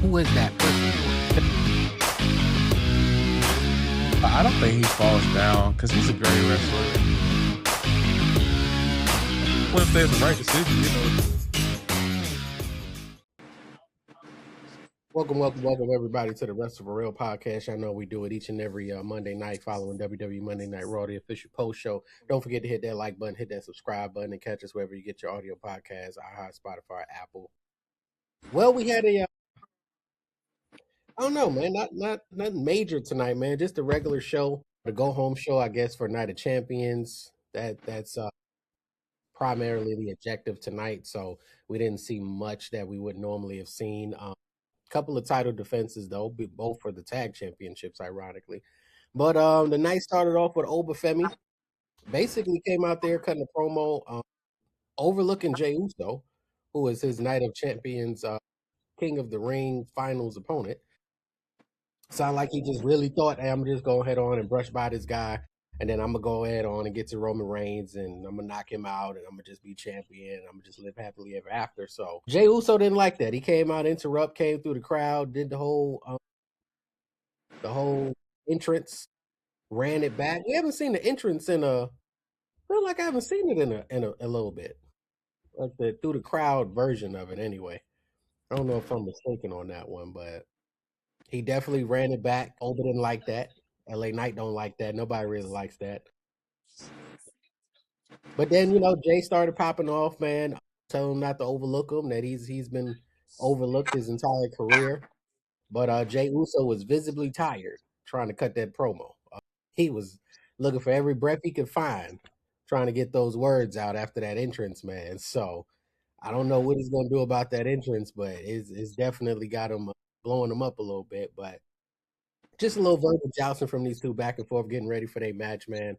who is that person? I don't think he falls down because he's a great wrestler. Wouldn't say it's the right decision. Welcome, everybody, to the Rest of a Real podcast. I know we do it each and every Monday night following WWE Monday Night Raw, the official post show. Don't forget to hit that like button, hit that subscribe button, and catch us wherever you get your audio podcasts, Spotify, Apple. Well, we had I don't know, man, not nothing major tonight, man. Just a regular show, the go home show, I guess, for Night of Champions. That's primarily the objective tonight. So we didn't see much that we would normally have seen. Couple of title defenses though, both for the tag championships, ironically. But the night started off with Obafemi. Basically came out there cutting a promo, overlooking Jey Uso, who is his Night of Champions, King of the Ring finals opponent. Sound like he just really thought, hey, I'm just go ahead on and brush by this guy, and then I'm gonna go ahead on and get to Roman Reigns, and I'm gonna knock him out, and I'm gonna just be champion. I'm gonna just live happily ever after. So Jey Uso didn't like that. He came out, came through the crowd, did the whole entrance, ran it back. We haven't seen the entrance in a. Feel like I haven't seen it in a little bit, like the through the crowd version of it. Anyway, I don't know if I'm mistaken on that one, but he definitely ran it back. Oba didn't like that. LA Knight don't like that. Nobody really likes that. But then Jay started popping off, man. Tell him not to overlook him. That he's been overlooked his entire career. But Jey Uso was visibly tired trying to cut that promo. He was looking for every breath he could find, trying to get those words out after that entrance, man. So I don't know what he's going to do about that entrance, but it's definitely got him blowing him up a little bit. But just a little verbal jousting from these two back and forth, getting ready for their match, man.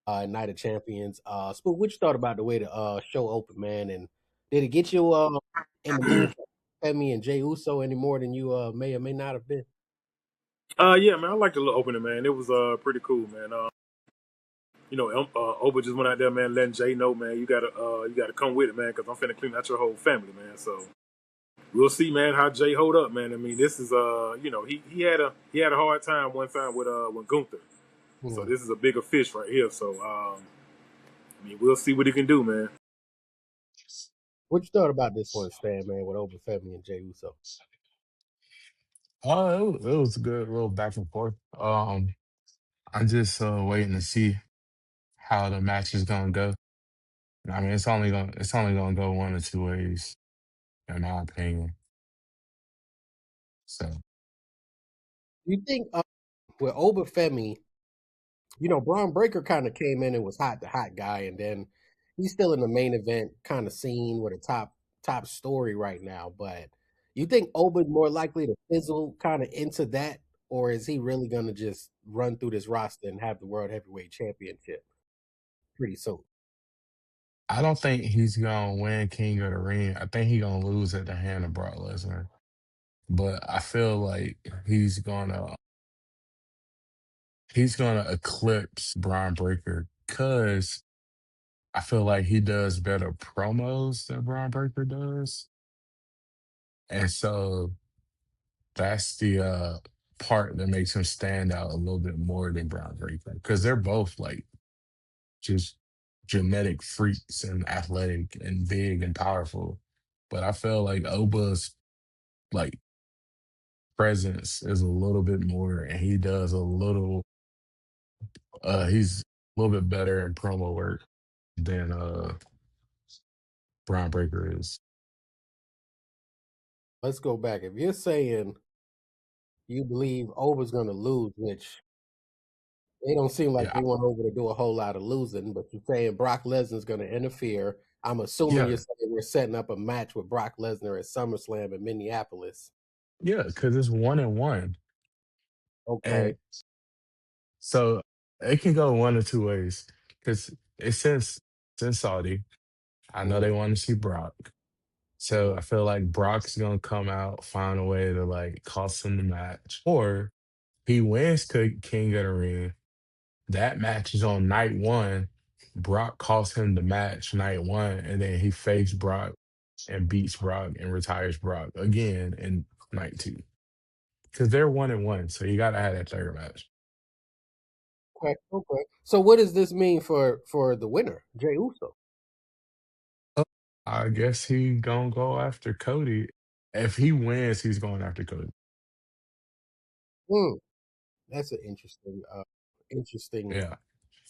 Night of Champions. Spook, what you thought about the way the show opened, man? And did it get you in the mood for Femi and Jey Uso any more than you may or may not have been? Yeah, man, I liked the little opening, man. It was pretty cool, man. Oba just went out there, man, letting Jay know, man, you gotta come with it, man, because I'm finna clean out your whole family, man. So we'll see, man, how Jay hold up, man. I mean, this is he had a hard time one time with Gunther, so this is a bigger fish right here. So I mean, we'll see what he can do, man. What you thought about this one, Stan, man, with Oba Femi and Jey Uso? It was a good little back and forth. I'm just waiting to see how the match is gonna go. I mean, it's only gonna go one or two ways, in my opinion. So You think with Oba Femi, Braun Breaker kind of came in and was the hot guy, and then he's still in the main event kind of scene with a top story right now. But you think Oba's more likely to fizzle kind of into that, or is he really going to just run through this roster and have the World Heavyweight Championship pretty soon? I don't think he's gonna win King of the Ring. I think he's gonna lose at the hand of Brock Lesnar. But I feel like he's gonna eclipse Braun Breaker because I feel like he does better promos than Braun Breaker does. And so that's the part that makes him stand out a little bit more than Braun Breaker. Because they're both like just genetic freaks and athletic and big and powerful. But I feel like Oba's like presence is a little bit more and he does a little he's a little bit better in promo work than Braun Breaker is. Let's go back. If you're saying you believe Oba's going to lose, which they don't seem like Yeah. they want Oba to do a whole lot of losing, but you're saying Brock Lesnar's going to interfere. I'm assuming Yeah. you're saying we're setting up a match with Brock Lesnar at SummerSlam in Minneapolis. Yeah, because it's 1-1. Okay. And so it can go one or two ways. Because it's in Saudi. I know they want to see Brock. So I feel like Brock's gonna come out, find a way to like cost him the match. Or he wins King of the Ring. That match is on night one. Brock costs him the match night one, and then he faces Brock and beats Brock and retires Brock again in night two. because they're 1-1, so you gotta have that third match. Okay, okay. So what does this mean for the winner, Jey Uso? Uh, I guess he gonna go after Cody. If he wins, he's going after Cody. Hmm, that's an interesting Yeah.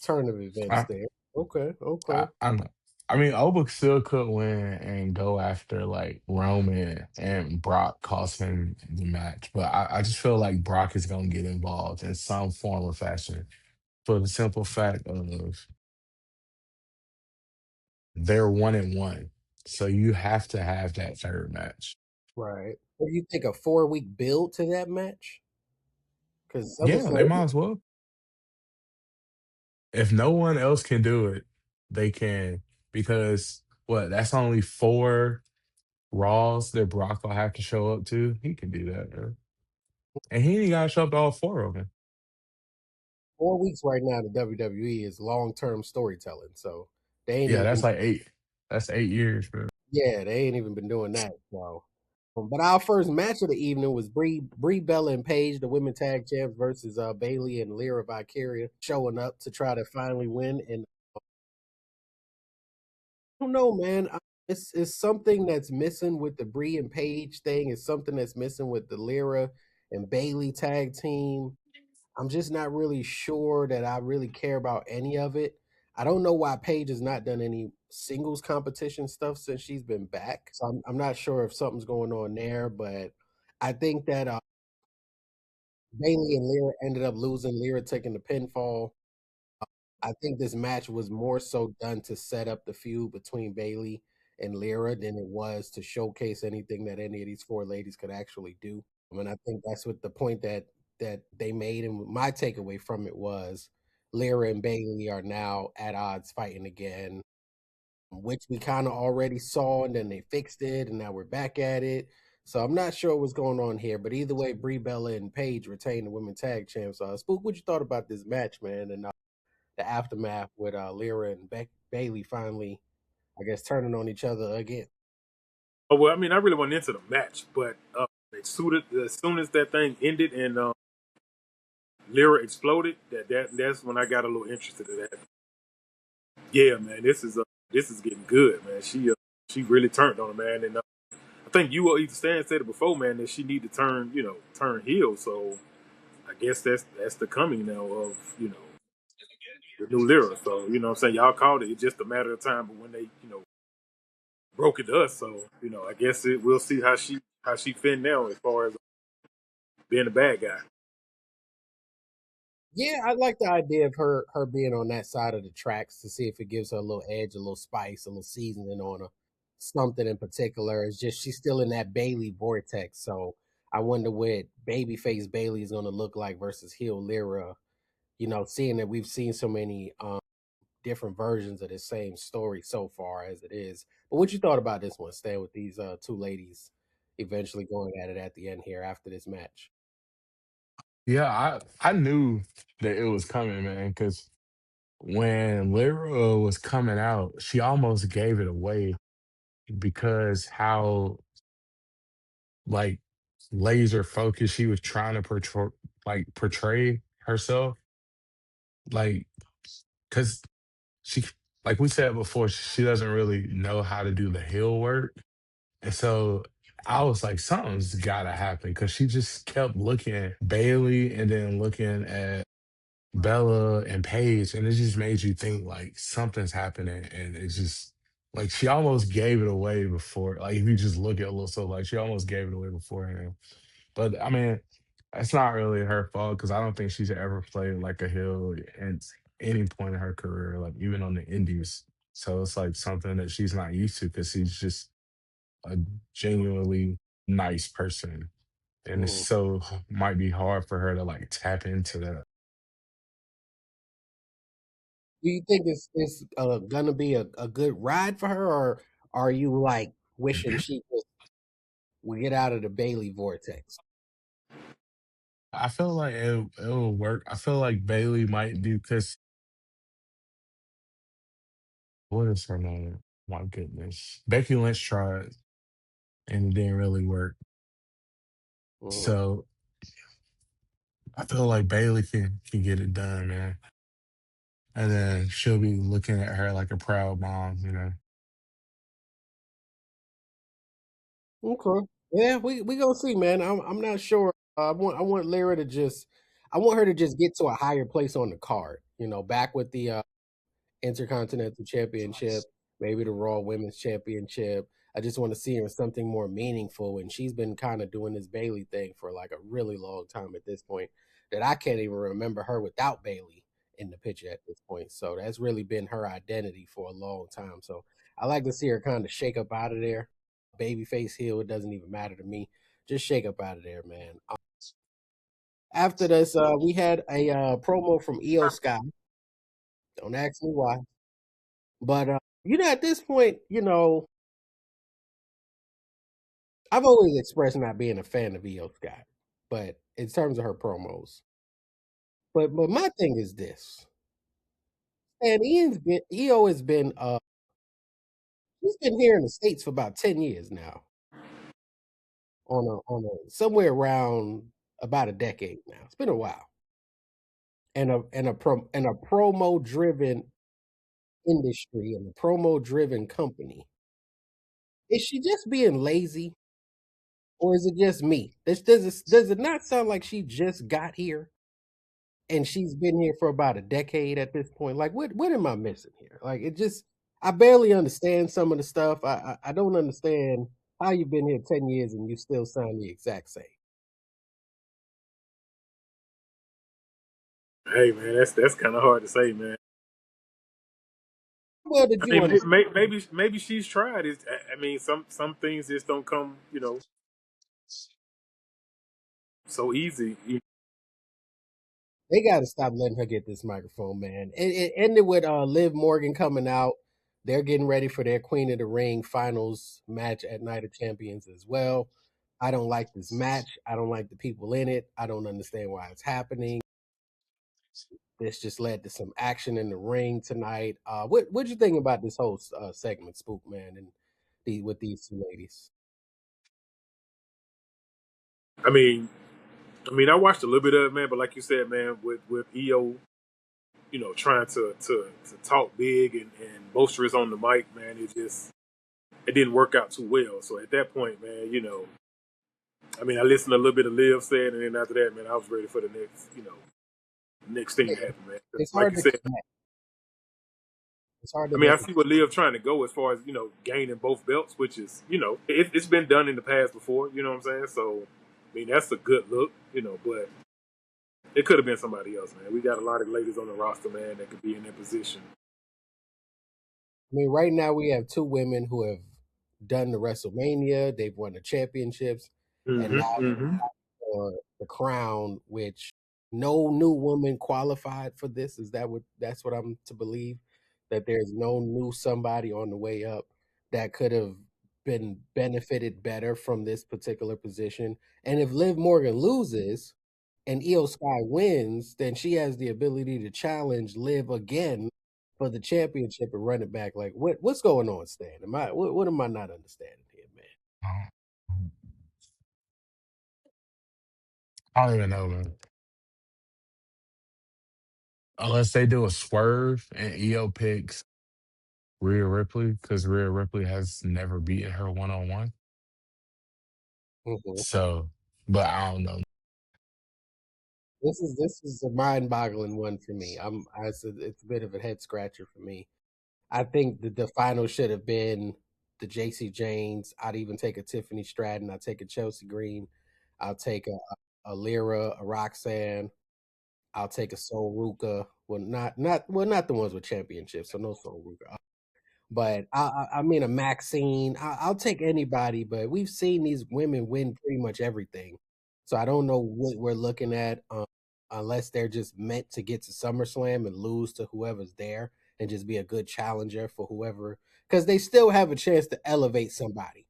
turn of events I there. Okay, okay. I know. I mean, Oba still could win and go after like Roman and Brock cost him the match, but I just feel like Brock is gonna get involved in some form or fashion for the simple fact of they're 1-1, so you have to have that third match. Right. What do you think, a 4-week build to that match? Because Yeah, they might as well. If no one else can do it, they can because what? That's only four Raws that Brock will have to show up to. He can do that, man. And he ain't got to show up to all four of them. 4 weeks right now to WWE is long term storytelling. So they ain't Yeah, that's even like eight. That's 8 years, bro. yeah, they ain't even been doing that. So but our first match of the evening was Brie Bella and Paige, the women tag champs, versus Bailey and Lyra Vicaria showing up to try to finally win. And I don't know, man. It's something that's missing with the Brie and Paige thing. It's something that's missing with the Lyra and Bailey tag team. I'm just not really sure that I really care about any of it. I don't know why Paige has not done any singles competition stuff since she's been back. So I'm not sure if something's going on there, but I think that Bailey and Lyra ended up losing. Lyra taking the pinfall. I think this match was more so done to set up the feud between Bailey and Lyra than it was to showcase anything that any of these four ladies could actually do. I mean, I think that's what the point that they made, and my takeaway from it was Lyra and Bailey are now at odds fighting again, which we kind of already saw, and then they fixed it, and now we're back at it. So I'm not sure what's going on here, but either way, Brie Bella and Paige retain the women tag champs. Spook, what you thought about this match, man, and the aftermath with Lyra and Bailey finally, I guess, turning on each other again? Oh, well, I mean, I really wasn't into the match, but as soon as that thing ended and Lyra exploded, that's when I got a little interested in that. Yeah, man, this is getting good, man. She really turned on him, man, and I think you or either Stan said it before, man, that she need to turn turn heel. So I guess that's the coming now of the new Lyra. So what I'm saying, y'all called it. It's just a matter of time, but when they broke it to us, so I guess we'll see how she fit now as far as being a bad guy. Yeah, I like the idea of her being on that side of the tracks to see if it gives her a little edge, a little spice, a little seasoning on her. Something in particular. It's just she's still in that Bailey vortex. So I wonder what babyface Bailey is gonna look like versus heel Lyra. Seeing that we've seen so many different versions of the same story so far as it is. But what you thought about this one, staying with these two ladies eventually going at it at the end here after this match? Yeah, I knew that it was coming, man, because when Lyra was coming out, she almost gave it away because how like laser focused she was trying to portray herself. Like, because she, like we said before, she doesn't really know how to do the heel work. And so I was like, something's gotta happen because she just kept looking at Bailey and then looking at Bella and Paige, and it just made you think like something's happening. And it's just like she almost gave it away before. Like if you just look at a little so like she almost gave it away beforehand. But I mean, it's not really her fault because I don't think she's ever played like a heel at any point in her career, like even on the indies. So it's like something that she's not used to because she's just a genuinely nice person. And it's Mhm. so might be hard for her to like tap into that. Do you think it's gonna be a good ride for her, or are you like wishing she just would get out of the Bailey vortex? I feel like it'll work. I feel like Bailey might do because what is her name? My goodness. Becky Lynch tried and it didn't really work. Mhm. So I feel like Bailey can get it done, man. And then she'll be looking at her like a proud mom, you know. Okay. Yeah, we gonna see, man. I'm not sure. I want Lyra to just I want her to just get to a higher place on the card. You know, back with the Intercontinental Championship, maybe the Raw Women's Championship. I just want to see her in something more meaningful. And she's been kind of doing this Bailey thing for like a really long time at this point that I can't even remember her without Bailey in the picture at this point. So that's really been her identity for a long time. So I like to see her kind of shake up out of there. Babyface heel, it doesn't even matter to me. Just shake up out of there, man. After this, we had a promo from Io Sky. Don't ask me why. But at this point, I've always expressed not being a fan of Io Scott, but in terms of her promos. But my thing is this. And Io has been he's been here in the States for about 10 years now. On a somewhere around about a decade now. It's been a while. And a promo driven industry and a promo driven company. Is she just being lazy? Or is it just me? Does it not sound like she just got here and she's been here for about a decade at this point? Like, what am I missing here? Like, I barely understand some of the stuff. I don't understand how you've been here 10 years and you still sound the exact same. Hey man, that's kind of hard to say, man. Well, did I you mean, understand? maybe she's tried. I mean, some things just don't come, so easy. They got to stop letting her get this microphone, man. It ended with Liv Morgan coming out. They're getting ready for their Queen of the Ring finals match at Night of Champions as well. I don't like this match. I don't like the people in it. I don't understand why it's happening. This just led to some action in the ring tonight. What'd you think about this whole segment, Spook Man, and with these two ladies? I mean, I watched a little bit of it, man. But like you said, man, with EO, trying to talk big and boisterous on the mic, man, it didn't work out too well. So at that point, man, I mean, I listened to a little bit of Liv said, and then after that, man, I was ready for the next thing Yeah, to happen, man. 'Cause it's like hard you to said, connect. It's hard I to mean, I make it. see what Liv trying to go as far as gaining both belts, which is it's been done in the past before. You know what I'm saying? So, I mean, that's a good look, but it could have been somebody else, man. We got a lot of ladies on the roster, man, that could be in that position. I mean, right now we have two women who have done the WrestleMania. They've won the championships, and now Mm-hmm. for the crown, which no new woman qualified for this. Is that's what I'm to believe? That there's no new somebody on the way up that could have been benefited better from this particular position. And if Liv Morgan loses and Io Sky wins, then she has the ability to challenge Liv again for the championship and run it back. Like what's going on, Stan? What am I not understanding here, man? Um, I don't even know, man. Unless they do a swerve and EO picks Rhea Ripley, because Rhea Ripley has never beaten her 1-on-1. Mhm. So, but I don't know. This is a mind-boggling one for me. It's a bit of a head scratcher for me. I think that the final should have been the JC Janes. I'd even take a Tiffany Stratton. I'd take a Chelsea Green. I'll take a Lyra, a Roxanne. I'll take a Soul Ruka. Well, not the ones with championships. So no Soul Ruka. But I mean a Maxine. I'll take anybody. But we've seen these women win pretty much everything. So I don't know what we're looking at, unless they're just meant to get to SummerSlam and lose to whoever's there and just be a good challenger for whoever, because they still have a chance to elevate somebody.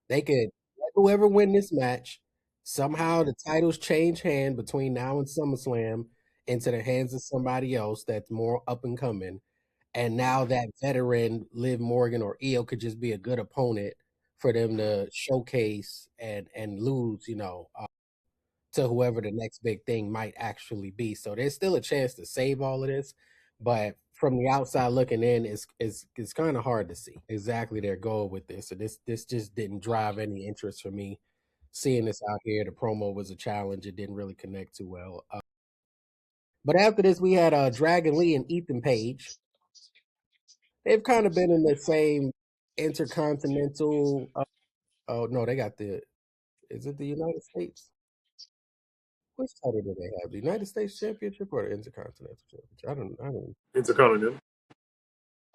They could let whoever win this match. Somehow the titles change hand between now and SummerSlam into the hands of somebody else that's more up and coming. And now that veteran Liv Morgan or Io could just be a good opponent for them to showcase and lose, to whoever the next big thing might actually be. So there's still a chance to save all of this, but from the outside looking in, it's kind of hard to see exactly their goal with this. So this just didn't drive any interest for me. Seeing this out here, the promo was a challenge. It didn't really connect too well. But after this, we had Dragon Lee and Ethan Page. They've kind of been in the same intercontinental. Oh no, they got the. Is it the United States? Which title do they have? The United States Championship or the Intercontinental Championship? I don't. Intercontinental.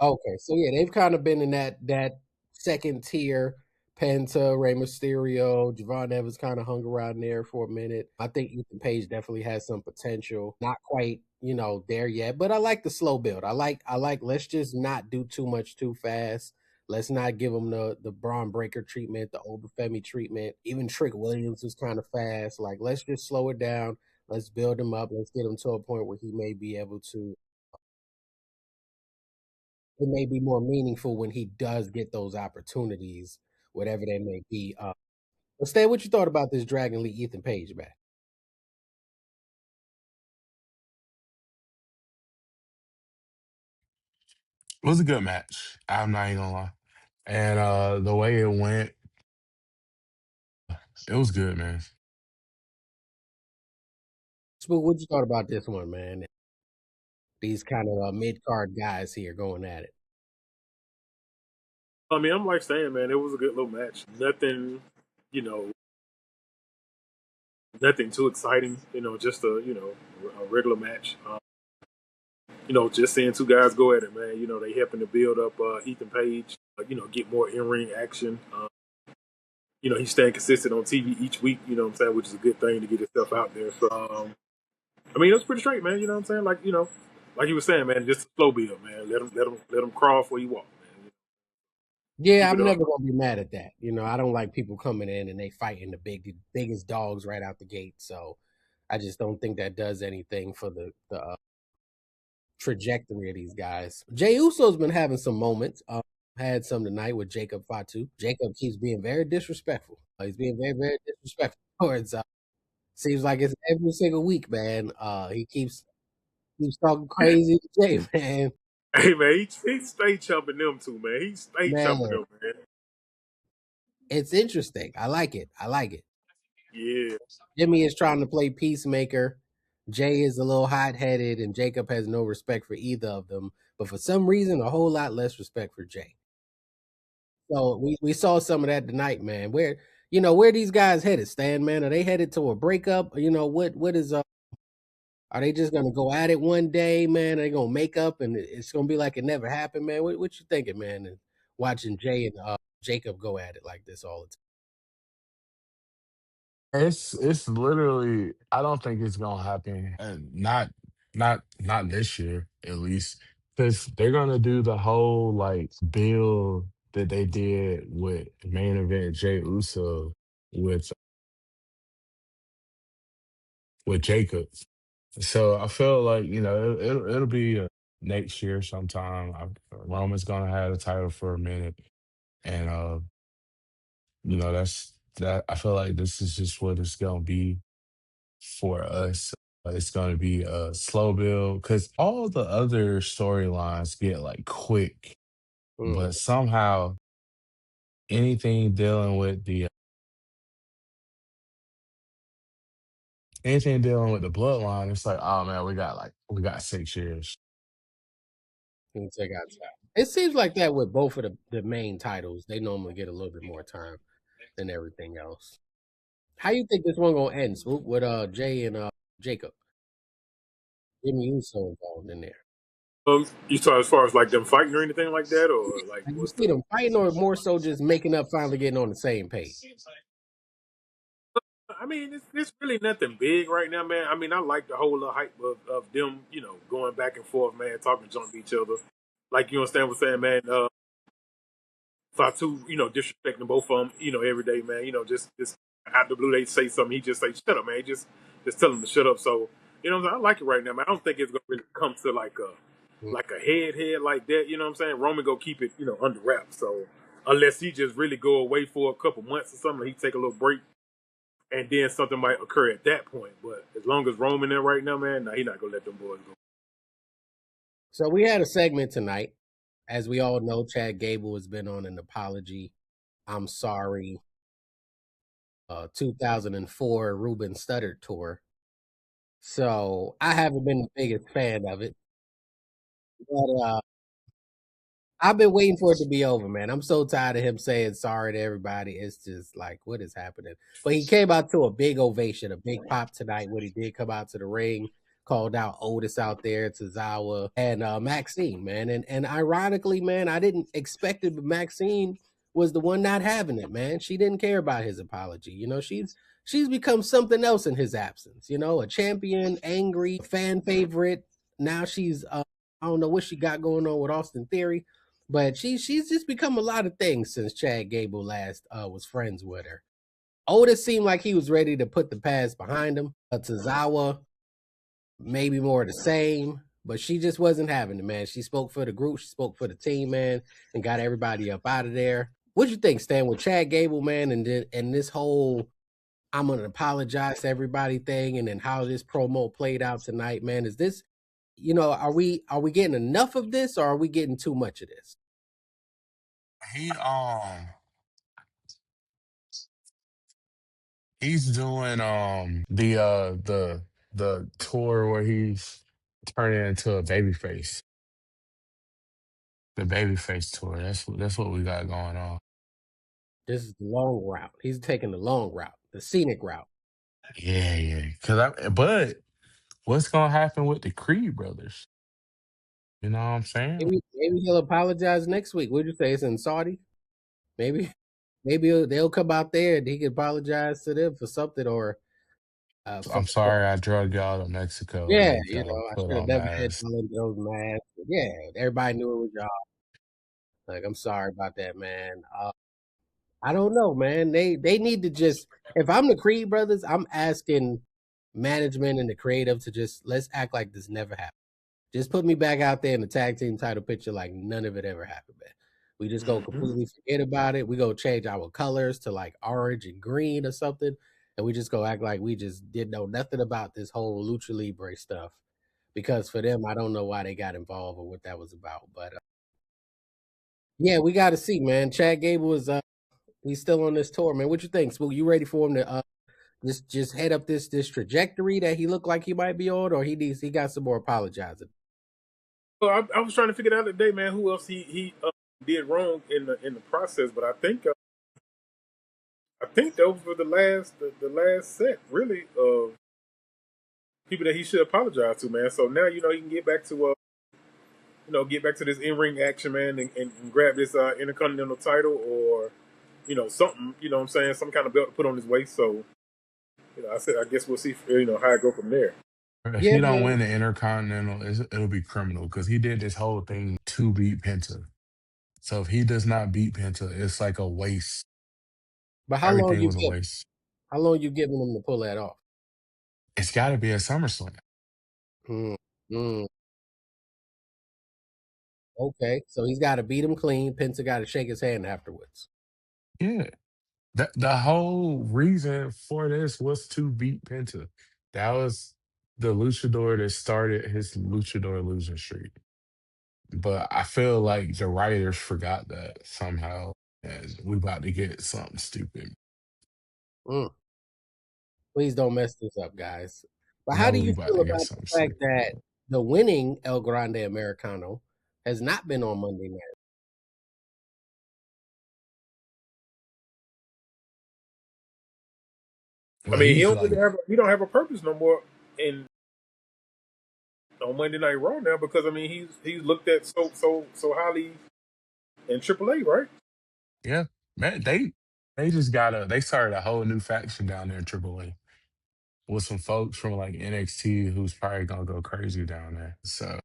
Okay, so yeah, they've kind of been in that second tier. Penta, Rey Mysterio, Javon Evans kind of hung around there for a minute. I think Ethan Page definitely has some potential. Not quite, there yet, but I like the slow build. I like. Let's just not do too much too fast. Let's not give him the Braun Breaker treatment, the Obafemi treatment. Even Trick Williams was kind of fast. Like, let's just slow it down. Let's build him up. Let's get him to a point where he may be able to it may be more meaningful when he does get those opportunities, whatever they may be. But Stan, what you thought about this Dragon Lee Ethan Page match? It was a good match. I'm not even gonna lie. And the way it went, it was good, man. Spook, what you thought about this one, man? These kind of mid card guys here going at it. I mean, I'm like saying, man, it was a good little match. Nothing, you know, nothing too exciting. Just a regular match. Just seeing two guys go at it, man. They helping to build up Ethan Page. Get more in ring action. He's staying consistent on TV each week. You know what I'm saying, which is a good thing to get himself out there. So, I mean, it was pretty straight, man. You know what I'm saying? Like you were saying, man, just a slow build, man. Let him crawl before you walk, man. Yeah, Keep it I'm up. never gonna be mad at that. I don't like people coming in and they fighting the biggest dogs right out the gate. So I just don't think that does anything for the trajectory of these guys. Jay Uso's been having some moments. Had some tonight with Jacob Fatu. Jacob keeps being very disrespectful. He's being very, very disrespectful towards. Seems like it's every single week, man. He keeps talking crazy to Jay, man. Hey, man, he stay chumping them too, man. He stay chumping Man, them, man. it's interesting. I like it. I like it. Yeah. Jimmy is trying to play peacemaker. Jay is a little hot headed, and Jacob has no respect for either of them. But for some reason, a whole lot less respect for Jay. So we saw some of that tonight, man. Where these guys headed, Stan, man? Are they headed to a breakup? What is are they just gonna go at it one day, man? Are they gonna make up and it's gonna be like it never happened, man? What you thinking, man? And watching Jay and Jacob go at it like this all the time. It's literally. I don't think it's gonna happen. And not this year, at least, because they're gonna do the whole like build that they did with main event Jay Uso with Jacob. So I feel like it'll be next year sometime. Roman's gonna have the title for a minute, and that's that. I feel like this is just what it's gonna be for us. It's going to be a slow build because all the other storylines get like quick, Mm. but somehow anything dealing with the bloodline, it's like, oh man, we got 6 years. Can take out time. It seems like that with both of the main titles. They normally get a little bit more time than everything else. How you think this one gonna end, Swoop? With Jay and Jacob, Jimmy Uso involved in there. You saw as far as like them fighting or anything like that, or like Like you what's see the? them fighting, or more so just making up, finally getting on the same page. I mean, it's really nothing big right now, man. I mean, I like the whole little hype of them, going back and forth, man, talking junk to each other. Like, you understand what I'm saying, man? Fatu, disrespecting both of them, every day, man. Just out the blue, they say something, he just say, "Shut up, man." Just tell him to shut up. So, what I'm saying? I like it right now, man. I don't think it's gonna really come to Mm. like a head like that. You know what I'm saying? Roman go keep it, under wraps. So unless he just really go away for a couple months or something, he take a little break. and then something might occur at that point. But as long as Roman there right now, man, nah, he not gonna let them boys go. So we had a segment tonight. As we all know, Chad Gable has been on an apology. I'm sorry. 2004 Ruben Studdard tour. So I haven't been the biggest fan of it, but I've been waiting for it to be over, man. I'm so tired of him saying sorry to everybody. It's just like, what is happening? But he came out to a big ovation, a big pop tonight when he did come out to the ring, called out Otis out there, Tozawa, and Maxine, man. And ironically, man, I didn't expect it, but Maxine was the one not having it, man. She didn't care about his apology. You know, she's become something else in his absence. You know, a champion, angry, fan favorite. Now she's I don't know what she got going on with Austin Theory. But she's just become a lot of things since Chad Gable last was friends with her. Otis seemed like he was ready to put the past behind him. Tozawa, maybe more of the same, but she just wasn't having it, man. She spoke for the group, she spoke for the team, man, and got everybody up out of there. What'd you think, Stan, with Chad Gable, man, and this whole I'm gonna apologize to everybody thing, and then how this promo played out tonight, man? Is this, are we getting enough of this, or are we getting too much of this? He he's doing the tour where he's turning into a babyface. The babyface tour. That's what we got going on. This is the long route. He's taking the long route, the scenic route. Yeah, yeah. But what's gonna happen with the Creed brothers? You know what I'm saying? Maybe he'll apologize next week. What'd you say? It's in Saudi? Maybe they'll come out there and he can apologize to them for something, or I'm for sorry I drug y'all to Mexico and yeah, made y'all I put should have on never had masks. those masks. Yeah, everybody knew it was y'all. Like, I'm sorry about that, man. I don't know, man. They need to just, if I'm the Creed brothers, I'm asking management and the creative to just let's act like this never happened. Just put me back out there in the tag team title picture like none of it ever happened, man. We just go completely forget about it. We go change our colors to like orange and green or something, and we just go act like we just didn't know nothing about this whole Lucha Libre stuff. Because for them, I don't know why they got involved or what that was about. But yeah, we got to see, man. Chad Gable is he's still on this tour, man. What you think, Spook? You ready for him to just head up this trajectory that he looked like he might be on, or he got some more apologizing? Well, I was trying to figure out today, man, who else he did wrong in the process, but I think those were the last set really of people that he should apologize to, man. So now he can get back to get back to this in ring action, man, and grab this intercontinental title or something. You know what I'm saying, some kind of belt to put on his waist. So I guess we'll see how it go from there. If Yeah, he don't man. win the Intercontinental, it'll be criminal because he did this whole thing to beat Penta. So if he does not beat Penta, it's like a waste. But Everything was a waste. how long you giving him to pull that off? It's got to be a SummerSlam. Mm, mm, okay, so he's got to beat him clean. Penta got to shake his hand afterwards. Yeah. The whole reason for this was to beat Penta. That was the luchador that started his luchador losing streak. But I feel like the writers forgot that somehow, and we about to get something stupid. Mm. Please don't mess this up, guys. But how No, do we you about feel to get about something the fact stupid. that the winning El Grande Americano has not been on Monday night? I Well, mean, he's like, he don't have a purpose no more in on Monday Night Raw now because I mean he's looked at so highly in AAA, right? yeah, man, they started a whole new faction down there in AAA with some folks from like NXT who's probably gonna go crazy down there. So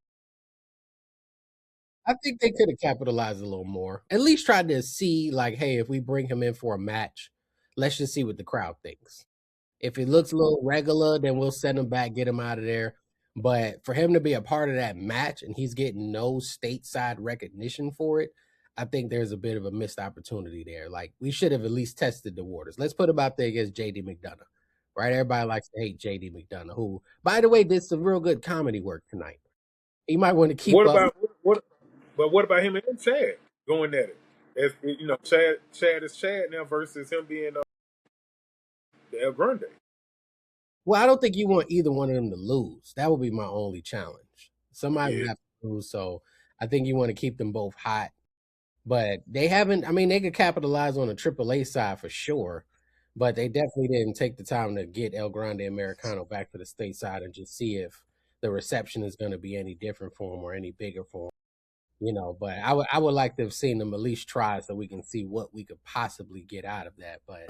I think they could have capitalized a little more. At least tried to see, like, hey, if we bring him in for a match, let's just see what the crowd thinks. If it looks a little regular, then we'll send him back, get him out of there. But for him to be a part of that match and he's getting no stateside recognition for it, I think there's a bit of a missed opportunity there. Like, we should have at least tested the waters. Let's put him out there against JD McDonough. right? Everybody likes to hate JD McDonough, who, by the way, did some real good comedy work tonight. You might want to keep What up. about what? But what about him and Chad going at it? As you know, Chad is Chad now versus him being the El Grande. Well, I don't think you want either one of them to lose. That would be my only challenge. Somebody would Yeah. have to lose, so I think you want to keep them both hot. But they haven't. I mean, they could capitalize on the AAA side for sure, but they definitely didn't take the time to get El Grande Americano back to the stateside and just see if the reception is going to be any different for him or any bigger for him. But I would like to have seen them at least try so we can see what we could possibly get out of that. But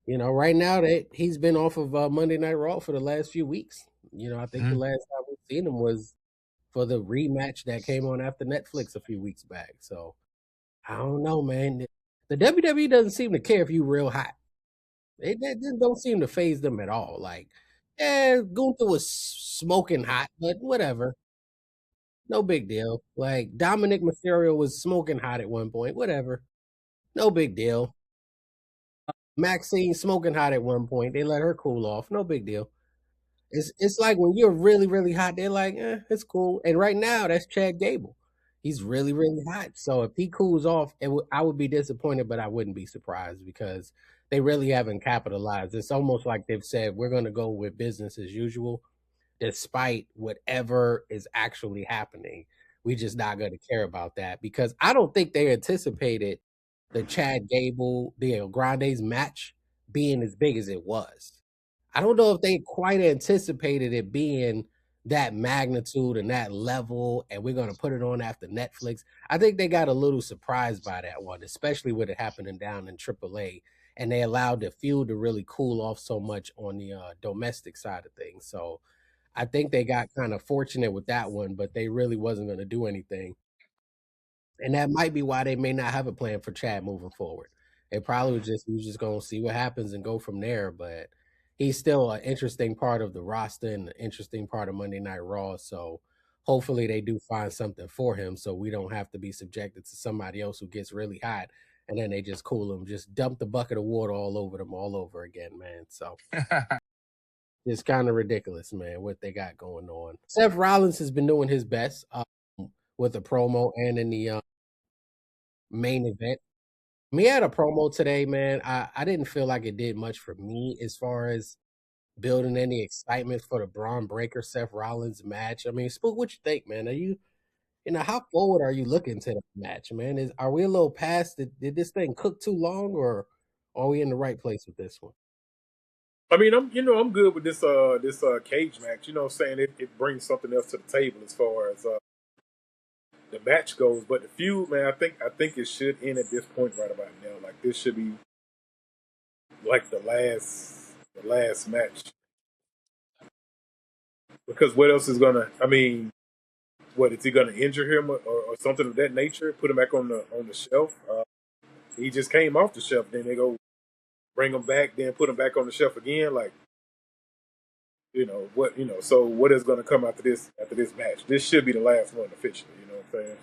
right now that he's been off of Monday Night Raw for the last few weeks. I think the Mhm. last time we've seen him was for the rematch that came on after Netflix a few weeks back. So I don't know, man. The WWE doesn't seem to care if you real hot. They just don't seem to phase them at all. Like, Gunther was smoking hot, but whatever. No big deal. Like Dominic Mysterio was smoking hot at one point. Whatever. No big deal. Maxine smoking hot at one point. They let her cool off. No big deal. It's like when you're really, really hot, they're like, it's cool. And right now, that's Chad Gable. He's really, really hot. So if he cools off, I would be disappointed, but I wouldn't be surprised because they really haven't capitalized. It's almost like they've said, we're going to go with business as usual, despite whatever is actually happening. We just not going to care about that because I don't think they anticipated the Chad Gable, the Grande's match being as big as it was. I don't know if they quite anticipated it being that magnitude and that level, and we're going to put it on after Netflix. I think they got a little surprised by that one, especially with it happening down in AAA, and they allowed the feud to really cool off so much on the domestic side of things. So I think they got kind of fortunate with that one, but they really wasn't going to do anything. And that might be why they may not have a plan for Chad moving forward. It probably was just going to see what happens and go from there. But he's still an interesting part of the roster and an interesting part of Monday Night Raw. So hopefully they do find something for him so we don't have to be subjected to somebody else who gets really hot and then they just cool him, just dump the bucket of water all over them all over again, man. So it's kind of ridiculous, man, what they got going on. Seth Rollins has been doing his best with the promo and in the main event. He had a promo today, man. I didn't feel like it did much for me as far as building any excitement for the Braun Breaker Seth Rollins match. I mean, Spook, what you think, man? How forward are you looking to the match, man? Are we a little past? Did this thing cook too long, or are we in the right place with this one? I mean, I'm good with this cage match. You know what I'm saying? It brings something else to the table as far as the match goes. But the feud, man, I think it should end at this point right about now. Like this should be like the last match. Because what else is gonna? I mean, what is he gonna injure him or something of that nature? Put him back on the shelf. He just came off the shelf. Then they go bring him back. Then put him back on the shelf again. Like what? So what is gonna come after this match? This should be the last one officially. You know what I'm saying?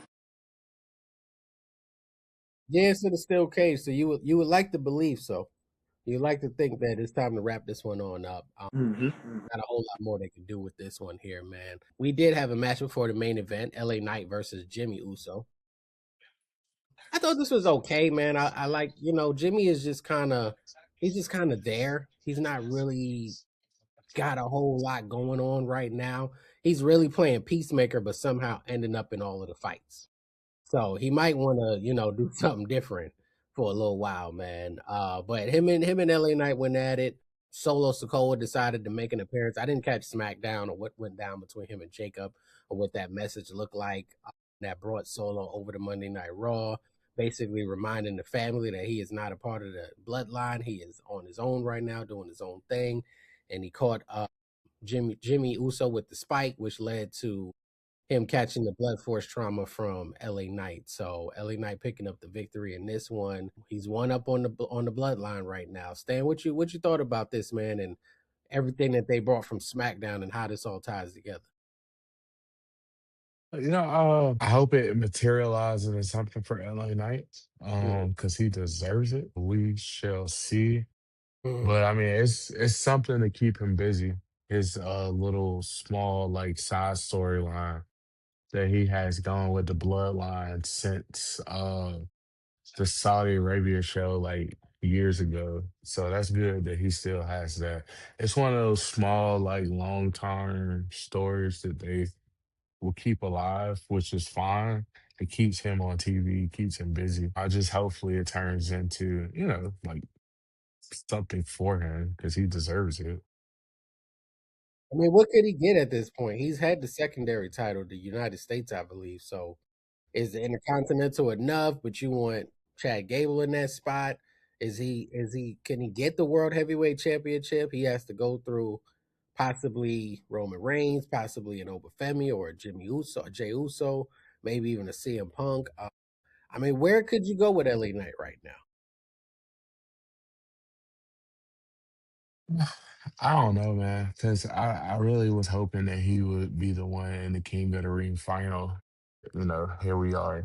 Yeah, it's in a steel cage, so you would like to believe so. You like to think that it's time to wrap this one on up. Mm-hmm. Not a whole lot more they can do with this one here, man. We did have a match before the main event, LA Knight versus Jimmy Uso. I thought this was okay, man. I like, Jimmy is he's just kind of there. He's not really got a whole lot going on right now. He's really playing peacemaker, but somehow ending up in all of the fights. So he might want to, do something different for a little while, man. But him and LA Knight went at it. Solo Sokoa decided to make an appearance. I didn't catch SmackDown or what went down between him and Jacob or what that message looked like that brought Solo over to Monday Night Raw, basically reminding the family that he is not a part of the bloodline. He is on his own right now, doing his own thing. And he caught Jimmy Uso with the spike, which led to him catching the blood force trauma from LA Knight. So LA Knight picking up the victory in this one. He's one up on the bloodline right now. Stan, what you thought about this, man, and everything that they brought from SmackDown and how this all ties together? I hope it materializes in something for LA Knight, Mhm. because he deserves it. We shall see. Mm. But I mean, it's something to keep him busy. His little small like side storyline that he has going with the bloodline since the Saudi Arabia show like years ago. So that's good that he still has that. It's one of those small, like long term stories that they will keep alive, which is fine. It keeps him on TV, keeps him busy. I just hopefully it turns into, like something for him because he deserves it. I mean, what could he get at this point? He's had the secondary title, the United States, I believe. So is the Intercontinental enough? But you want Chad Gable in that spot? Is he can he get the World Heavyweight Championship? He has to go through possibly Roman Reigns, possibly an Obafemi or a Jimmy Uso, or Jay Uso, maybe even a CM Punk. I mean, where could you go with LA Knight right now? I don't know, man, because I really was hoping that he would be the one in the King of the Ring final. Here we are.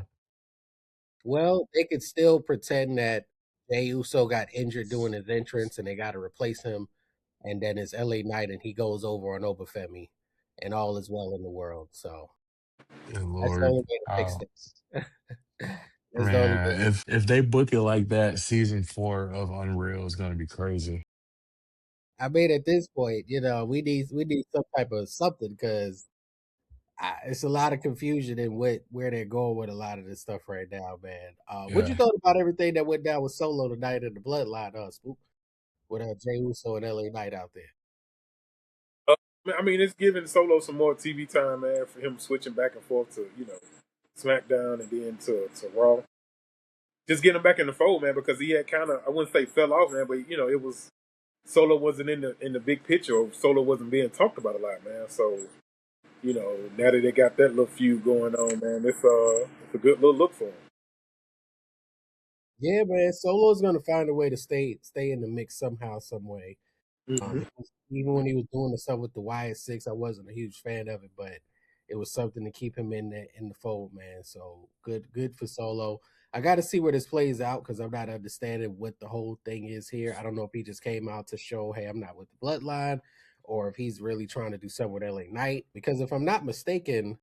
Well, they could still pretend that Jey Uso got injured doing his entrance and they got to replace him, and then it's LA Knight and he goes over on Obafemi, and all is well in the world. So Good that's the Lord. only way to fix Oh, it. That's the only way. man, if they book it like that, season 4 of Unreal is gonna be crazy. I mean, at this point, we need some type of something because it's a lot of confusion in where they're going with a lot of this stuff right now, man. What you Yeah. thought about everything that went down with Solo tonight in the Bloodline, Spook, with Jey Uso and LA Knight out there? Uh, I mean, it's giving Solo some more TV time, man, for him switching back and forth to SmackDown and then to Raw. Just getting him back in the fold, man, because he had kind of, I wouldn't say fell off, man, but it was Solo wasn't in the big picture, or Solo wasn't being talked about a lot, man. So now that they got that little feud going on, man, it's a good little look for him. Yeah, man. Solo's gonna find a way to stay in the mix somehow, some way. Hmm. Because even when he was doing the stuff with the Wyatt Six, I wasn't a huge fan of it, but it was something to keep him in the fold, man. So good for Solo. I got to see where this plays out because I'm not understanding what the whole thing is here. I don't know if he just came out to show, hey, I'm not with the Bloodline, or if he's really trying to do something with LA Knight. Because if I'm not mistaken,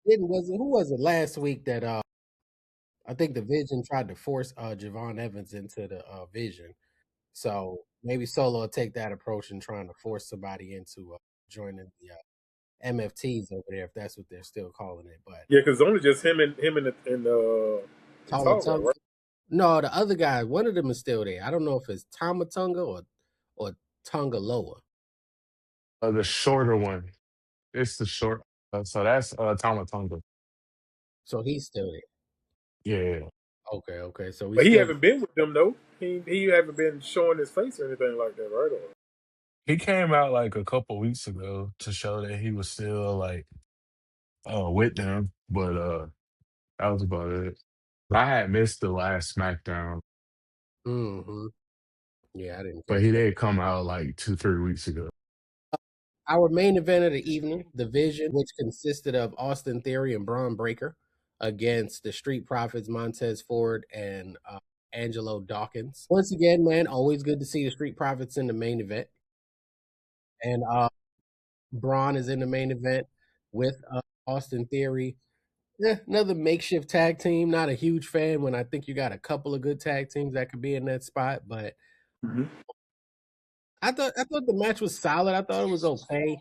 didn't was it who was it last week that I think the Vision tried to force Javon Evans into the Vision. So maybe Solo will take that approach and trying to force somebody into joining the MFTs over there, if that's what they're still calling it. But Yeah, because it's only just him and Tama Tara, Tonga, right? no, the other guy, one of them is still there. I don't know if it's Tama Tonga or Tonga Loa. The shorter one. It's the short. So that's Tama Tonga. So he's still there. Yeah. Okay, okay. So we But he still haven't been with them though. He haven't been showing his face or anything like that, right? Or, He came out like a couple weeks ago to show that he was still like with them, but that was about it. I had missed the last SmackDown, hmm Yeah, I didn't but catch he that. did come out like 2, 3 weeks ago. Our main event of the evening, the Vision, which consisted of Austin Theory and Braun Breaker against the Street Profits, Montez Ford and Angelo Dawkins. Once again, man, always good to see the Street Profits in the main event. And Braun is in the main event with Austin Theory. Yeah, another makeshift tag team. Not a huge fan when I think you got a couple of good tag teams that could be in that spot, but hmm I thought the match was solid. I thought it was okay.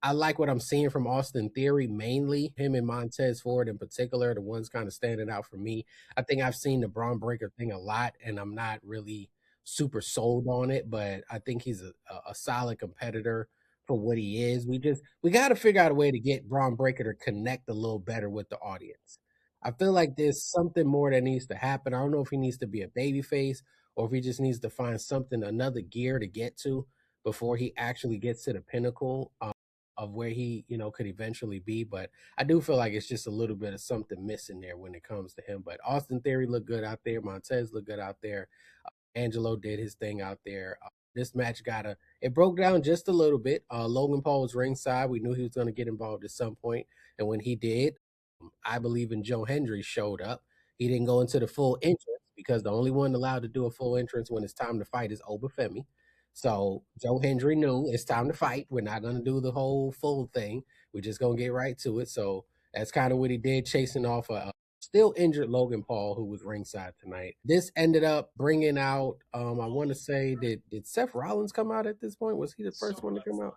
I like what I'm seeing from Austin Theory, mainly him and Montez Ford in particular, the ones kind of standing out for me. I think I've seen the Braun Breaker thing a lot, and I'm not really super sold on it, but I think he's a solid competitor for what he is. We got to figure out a way to get Braun Breaker to connect a little better with the audience. I feel like there's something more that needs to happen. I don't know if he needs to be a babyface or if he just needs to find something, another gear to get to before he actually gets to the pinnacle of where he, could eventually be. But I do feel like it's just a little bit of something missing there when it comes to him. But Austin Theory looked good out there. Montez looked good out there. Angelo did his thing out there. This match it broke down just a little bit. Logan Paul was ringside. We knew he was going to get involved at some point, and when he did, I believe in Joe Hendry showed up. He didn't go into the full entrance because the only one allowed to do a full entrance when it's time to fight is Obafemi. So Joe Hendry knew it's time to fight. We're not going to do the whole full thing. We're just going to get right to it. So that's kind of what he did, chasing off a still injured Logan Paul, who was ringside tonight. This ended up bringing out, I want to say, did Seth Rollins come out at this point? Was he the first one to come out?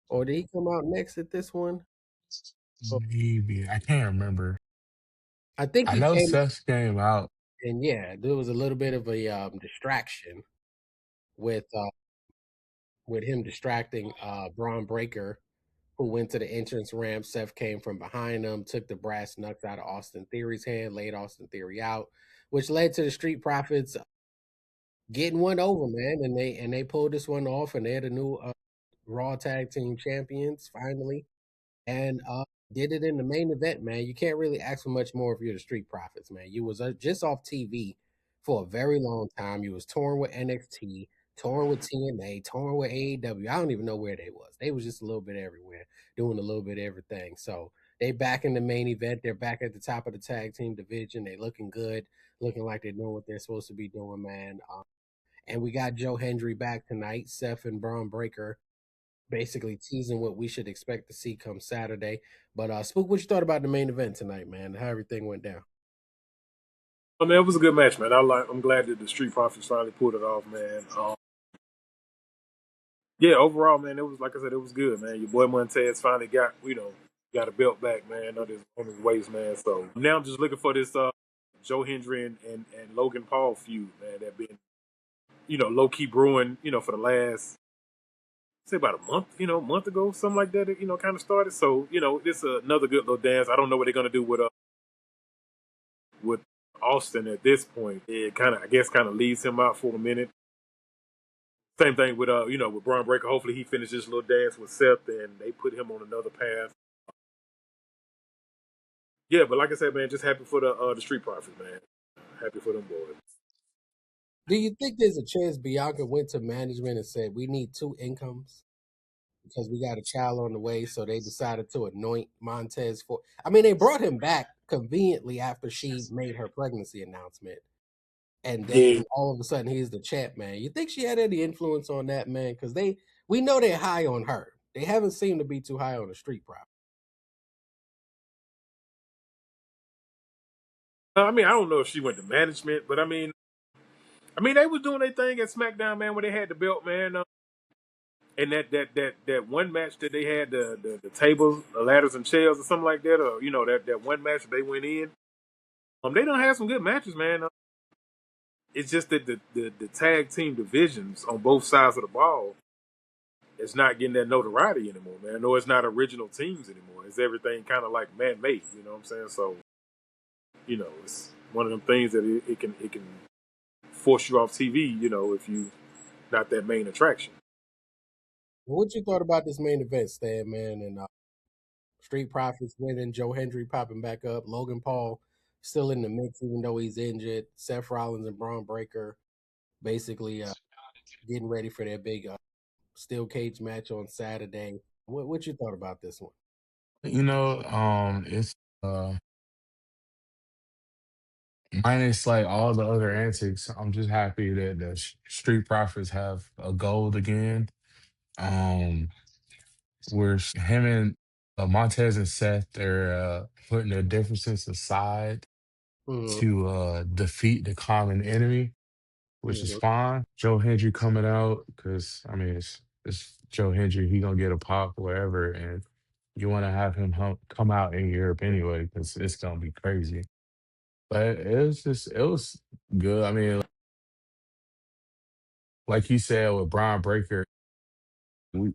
Or did he come out next at this one? Oh, Maybe I can't remember. I think I he know came, Seth came out. and yeah, there was a little bit of a distraction with him distracting Braun Breaker, who went to the entrance ramp. Seth came from behind him, took the brass knucks out of Austin Theory's hand, laid Austin Theory out, which led to the Street Profits getting one over, man. And they pulled this one off, and they're the new Raw Tag Team Champions finally, and did it in the main event, man. You can't really ask for much more if you're the Street Profits, man. You was just off TV for a very long time. You was touring with NXT, touring with TNA, touring with AEW. I don't even know where they was. They was just a little bit everywhere, doing a little bit of everything. So they back in the main event. They're back at the top of the tag team division. They looking good, looking like they're doing what they're supposed to be doing, man. And we got Joe Hendry back tonight. Seth and Braun Breaker basically teasing what we should expect to see come Saturday. But Spook, what you thought about the main event tonight, man? How everything went down? I mean, it was a good match, man. I'm glad that the Street Profits finally pulled it off, man. Yeah, overall, man, it was like I said, it was good, man. Your boy Montez finally got a belt back, man, on his waist, man. So now I'm just looking for this Joe Hendry and Logan Paul feud, man. That been low key brewing, for the last say about a month ago, something like that. It, kind of started. So this is another good little dance. I don't know what they're gonna do with Austin at this point. It I guess, leaves him out for a minute. Same thing with with Braun Breaker. Hopefully he finishes this little dance with Seth and they put him on another path. Yeah, but like I said, man, just happy for the Street Profits, man. Happy for them boys. Do you think there's a chance Bianca went to management and said we need two incomes because we got a child on the way? So they decided to anoint Montez for. I mean, they brought him back conveniently after she made her pregnancy announcement, and Yeah. then all of a sudden he's the champ, man. You think she had any influence on that, man? Because we know they're high on her. They haven't seemed to be too high on the Street Profits. I mean, I don't know if she went to management, but I mean, they was doing their thing at SmackDown, man, when they had the belt, man. And that one match that they had, the tables, the ladders and chairs, or something like that, or that one match that they went in. They don't have some good matches, man. It's just that the tag team divisions on both sides of the ball, it's not getting that notoriety anymore, man. No, it's not original teams anymore. It's everything kind of like man made. You know what I'm saying? So it's one of them things that it can force you off TV. If you not that main attraction. What you thought about this main event, Stan, man? And Street Profits winning, Joe Hendry popping back up, Logan Paul still in the mix even though he's injured, Seth Rollins and Braun Breaker basically getting ready for their big steel cage match on Saturday. What you thought about this one? It's minus like all the other antics. I'm just happy that the Street Profits have a gold again. Um, where him and Montez and Seth, they're putting their differences aside Mm-hmm. to defeat the common enemy, which is Mm-hmm. fine. Joe Hendry coming out because I mean it's Joe Hendry. He gonna get a pop wherever, and you want to have him come out in Europe anyway because it's gonna be crazy. But it was good. I mean, like you said with Brian Breaker, we,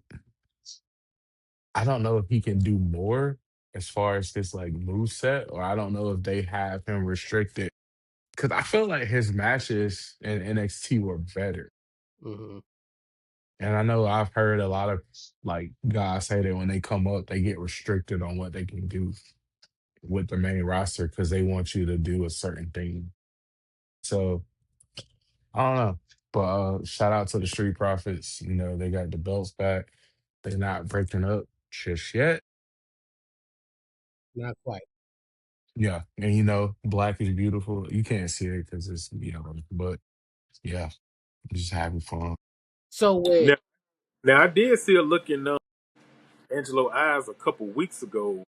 I don't know if he can do more as far as this like move set, or I don't know if they have him restricted because I feel like his matches in NXT were better. Mm-hmm. And I know I've heard a lot of like guys say that when they come up, they get restricted on what they can do with the main roster because they want you to do a certain thing. So I don't know. But shout out to the Street Profits. They got the belts back. They're not breaking up just yet. Not quite. Yeah, and black is beautiful. You can't see it because it's yellow, but yeah, just having fun. So with Now I did see a look in Angelo eyes a couple weeks ago,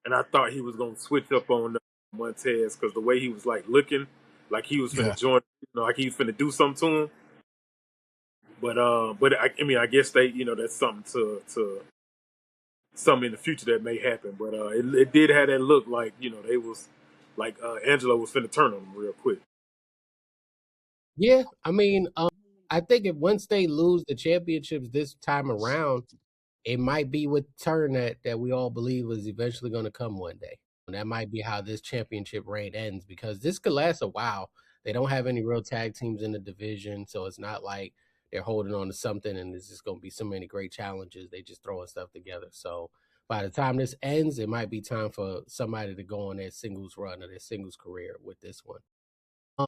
and I thought he was gonna switch up on Montez because the way he was like looking, like he was finna Yeah, join, like he was finna do something to him. But I mean, I guess they, that's something to something in the future that may happen. But it did have that look like they was like Angelo was finna turn on him real quick. yeah, I mean, I think if once they lose the championships this time around, it might be with the turn that we all believe is eventually going to come one day. And that might be how this championship reign ends because this could last a while. They don't have any real tag teams in the division, so it's not like they're holding on to something and there's just going to be so many great challenges. They just throwing stuff together. So by the time this ends, it might be time for somebody to go on their singles run or their singles career with this one. Um,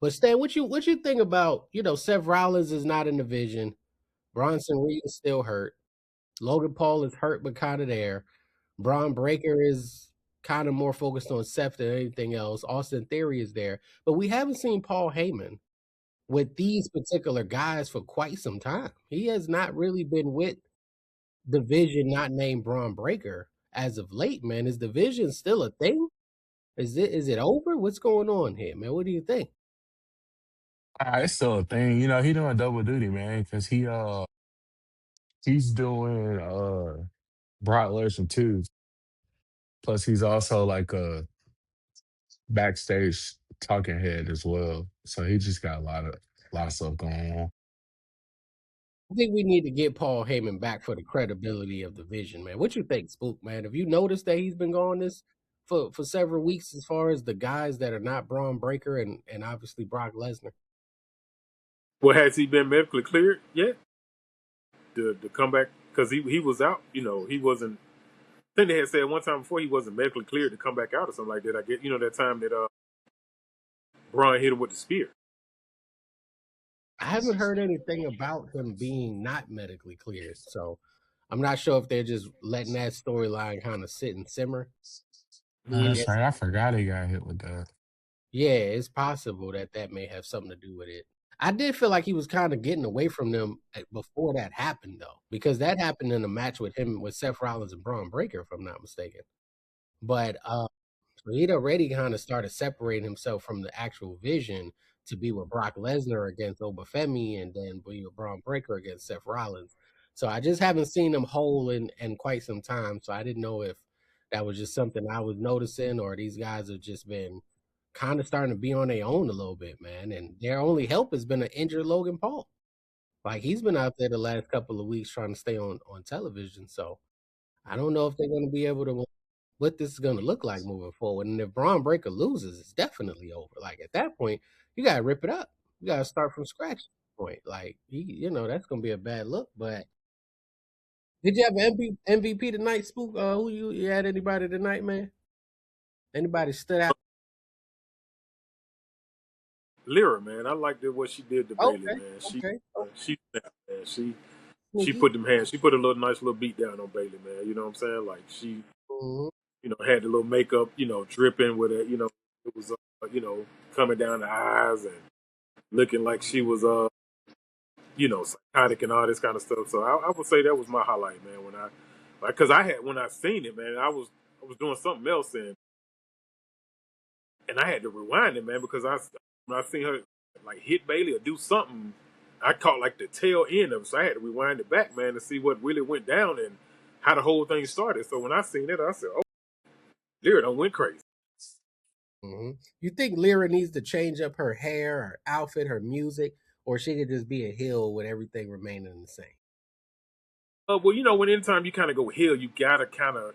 but Stan, what you think about Seth Rollins is not in the division, Bronson Reed is still hurt. Logan Paul is hurt but kind of there. Braun Breaker is kind of more focused on Seth than anything else. Austin Theory is there, but we haven't seen Paul Heyman with these particular guys for quite some time. He has not really been with division not named Braun Breaker as of late, man. Is division still a thing? Is it over? What's going on here, man? What do you think? it's still a thing. He doing double duty, man, because he's doing Brock Lesnar too. Plus, he's also like a backstage talking head as well. So he just got a lot of stuff going on. I think we need to get Paul Heyman back for the credibility of the vision, man. What you think, Spook, man? Have you noticed that he's been going this for several weeks as far as the guys that are not Braun Breaker and obviously Brock Lesnar? Well, has he been medically cleared yet to come back? Because he was out. He wasn't. I think they had said one time before he wasn't medically cleared to come back out or something like that. I get that time that Braun hit him with the spear. I haven't heard anything about him being not medically cleared, so I'm not sure if they're just letting that storyline kind of sit and simmer. Being That's this, right. I forgot he got hit with that. yeah, it's possible that may have something to do with it. I did feel like he was kind of getting away from them before that happened, though, because that happened in a match with him with Seth Rollins and Braun Breaker, if I'm not mistaken. But so he'd already kind of started separating himself from the actual vision to be with Brock Lesnar against Obafemi and then be with Braun Breaker against Seth Rollins. So I just haven't seen him whole in quite some time. So I didn't know if that was just something I was noticing or these guys have just been kind of starting to be on their own a little bit, man. And their only help has been an injured Logan Paul. Like he's been out there the last couple of weeks trying to stay on television. So I don't know if they're going to be able to what this is going to look like moving forward. And if Braun Breaker loses, it's definitely over. Like at that point, you got to rip it up. You got to start from scratch. At that point, like that's going to be a bad look. But did you have an MVP tonight, Spook? Who you had anybody tonight, man? Anybody stood out? Lyra, man, I liked what she did to Bailey, Okay, man. okay, She snapped, man. She sneaky. put them hands. She put a nice little beat down on Bailey, man. You know what I'm saying? Like she, Mhm. had the little makeup, dripping with it. It was, coming down the eyes and looking like she was, psychotic and all this kind of stuff. So I would say that was my highlight, man. Because when I seen it, man, I was doing something else and I had to rewind it, man, because when I seen her like hit Bailey or do something, I caught like the tail end of it, so I had to rewind it back, man, to see what really went down and how the whole thing started. So when I seen it, I said, "Oh, Lyra done went crazy." You think Lyra needs to change up her hair, her outfit, her music, or she could just be a heel with everything remaining the same? Well, when anytime you kind of go heel, you gotta kind of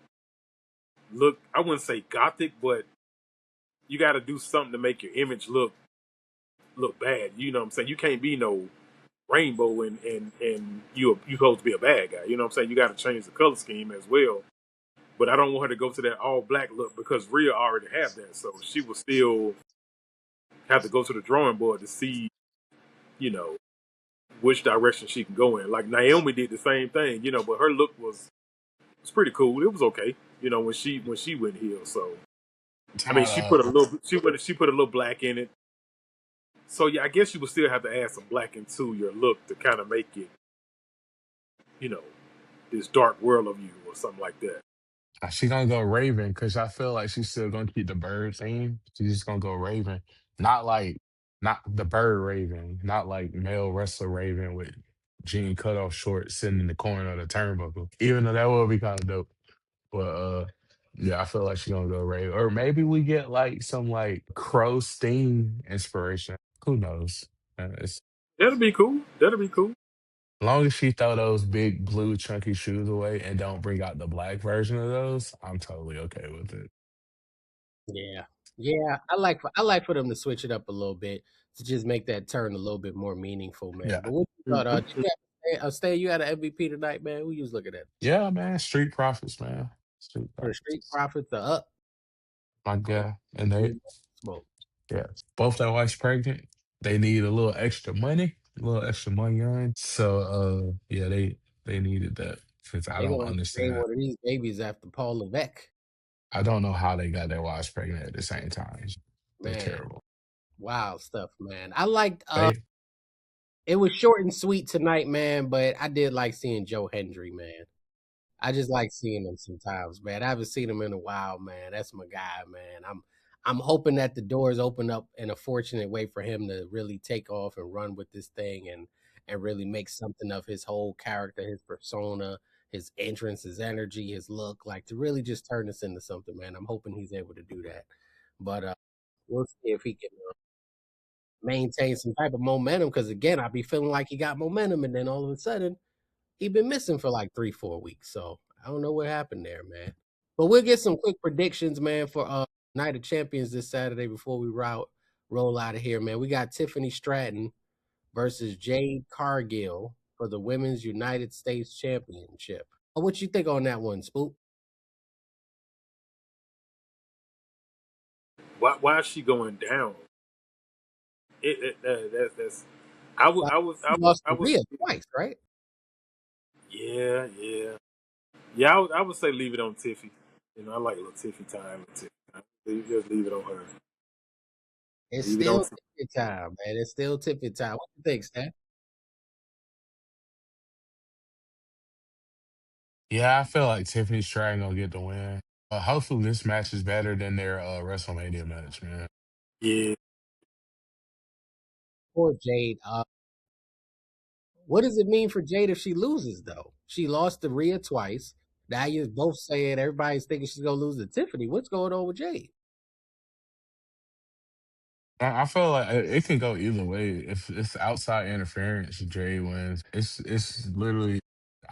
look. I wouldn't say gothic, but you got to do something to make your image look bad. You know what I'm saying? You can't be no rainbow and you supposed to be a bad guy. You know what I'm saying? You got to change the color scheme as well. But I don't want her to go to that all black look because Rhea already have that. So she will still have to go to the drawing board to see, you know, which direction she can go in. Like Naomi did the same thing, but her look was pretty cool. It was okay. when she went heel. So I mean, she Uh, put a little she put a little black in it. So yeah, I guess you would still have to add some black into your look to kind of make it, you know, this dark world of you or something like that. she gonna go Raven because I feel like she's still gonna keep the bird theme. She's just gonna go Raven, not like not the bird Raven, not like male wrestler Raven with jean cutoff shorts sitting in the corner of the turnbuckle. Even though that would be kind of dope, but yeah, I feel like she's gonna go Raven, or maybe we get like some like Crow Sting inspiration. Who knows? It's That'll be cool. That'll be cool. as long as she throw those big blue chunky shoes away and don't bring out the black version of those, I'm totally okay with it. Yeah, yeah. I like for them to switch it up a little bit to just make that turn a little bit more meaningful, man. Yeah. But what you thought? Mhm. Did you Stay, you had an MVP tonight, man. Who you was looking at? Yeah, man. Street Profits, man. Street For the Street Profits. Profits are up. My Oh, guy. And they, you smoke. yeah, both their wives pregnant. They need a little extra money on. So, yeah, they needed that since I They don't gonna name understand. one of these babies after Paul Levesque. I don't know how they got their wives pregnant at the same time. They're Man, terrible. wild stuff, man. I liked They, it was short and sweet tonight, man, but I did like seeing Joe Hendry, man. I just like seeing him sometimes, man. I haven't seen him in a while, man. That's my guy, man. I'm hoping that the doors open up in a fortunate way for him to really take off and run with this thing and really make something of his whole character, his persona, his entrance, his energy, his look, like to really just turn this into something, man. I'm hoping he's able to do that. But we'll see if he can maintain some type of momentum. Because again, I be feeling like he got momentum, and then all of a sudden he been missing for like 3-4 weeks. So I don't know what happened there, man. But we'll get some quick predictions, man, for Night of Champions this Saturday before we roll out of here, man. We got Tiffany Stratton versus Jade Cargill for the Women's United States Championship. What you think on that one, Spook? Why is she going down? That's She lost to Rhea twice, right? yeah. Yeah, I would say leave it on Tiffy. I like little Tiffy time. Just leave it on her. It's Leave it on still Tiffy. tippy time, man. It's still tippy time. What you think, Stan? yeah, I feel like Tiffany Stratton gonna get the win. Hopefully this match is better than their WrestleMania match, man. Yeah. Poor Jade. What does it mean for Jade if she loses, though? She lost to Rhea twice. Now you're both saying everybody's thinking she's gonna lose to Tiffany. What's going on with Jade? I feel like it can go either way. If it's outside interference, Jay wins. It's literally.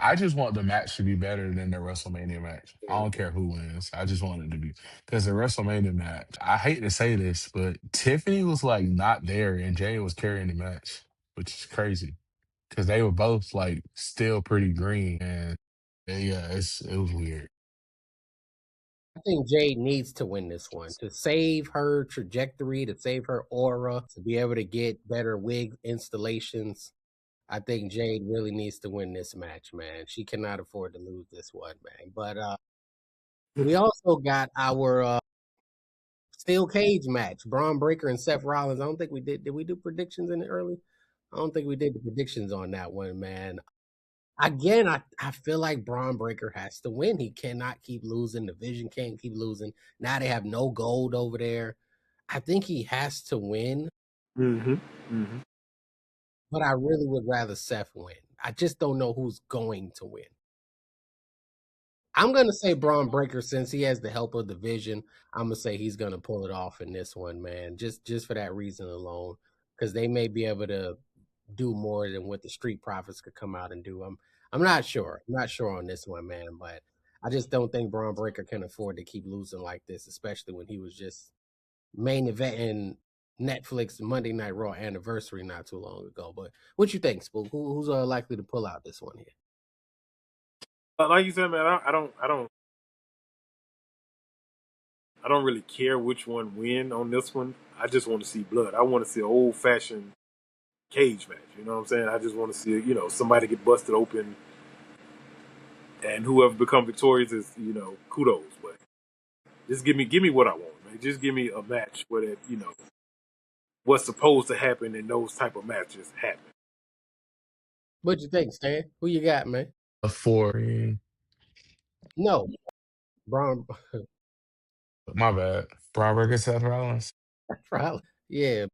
I just want the match to be better than the WrestleMania match. I don't care who wins. I just want it to be because the WrestleMania match. I hate to say this, but Tiffany was like not there, and Jay was carrying the match, which is crazy because they were both like still pretty green, and yeah, it was weird. I think Jade needs to win this one to save her trajectory, to save her aura, to be able to get better wig installations. I think Jade really needs to win this match, man. She cannot afford to lose this one, man. But we also got our steel cage match, Braun Breaker and Seth Rollins. I don't think we did. Did we do predictions in it early? I don't think we did the predictions on that one, man. Again, I feel like Braun Breaker has to win. He cannot keep losing. The Vision can't keep losing. Now they have no gold over there. I think he has to win, Mm-hmm. Mm-hmm. but I really would rather Seth win. I just don't know who's going to win. I'm gonna say Braun Breaker since he has the help of the Vision. I'm gonna say he's gonna pull it off in this one, man. Just for that reason alone, because they may be able to do more than what the Street Profits could come out and do. I'm not sure. I'm not sure on this one, man. But I just don't think Braun Breaker can afford to keep losing like this, especially when he was just main eventing Netflix Monday Night Raw anniversary not too long ago. But what you think, Spook? Who's likely to pull out this one here? But like you said, man, I don't really care which one win on this one. I just want to see blood. I want to see an old fashioned cage match. You know what I'm saying? I just want to see somebody get busted open, and whoever become victorious is kudos. But Just give me what I want, man. Just give me a match where that what's supposed to happen in those type of matches happen. What you think, Stan? Who you got, man? For No, Braun. my bad. Braun Breaker, Seth Rollins. Probably. Yeah.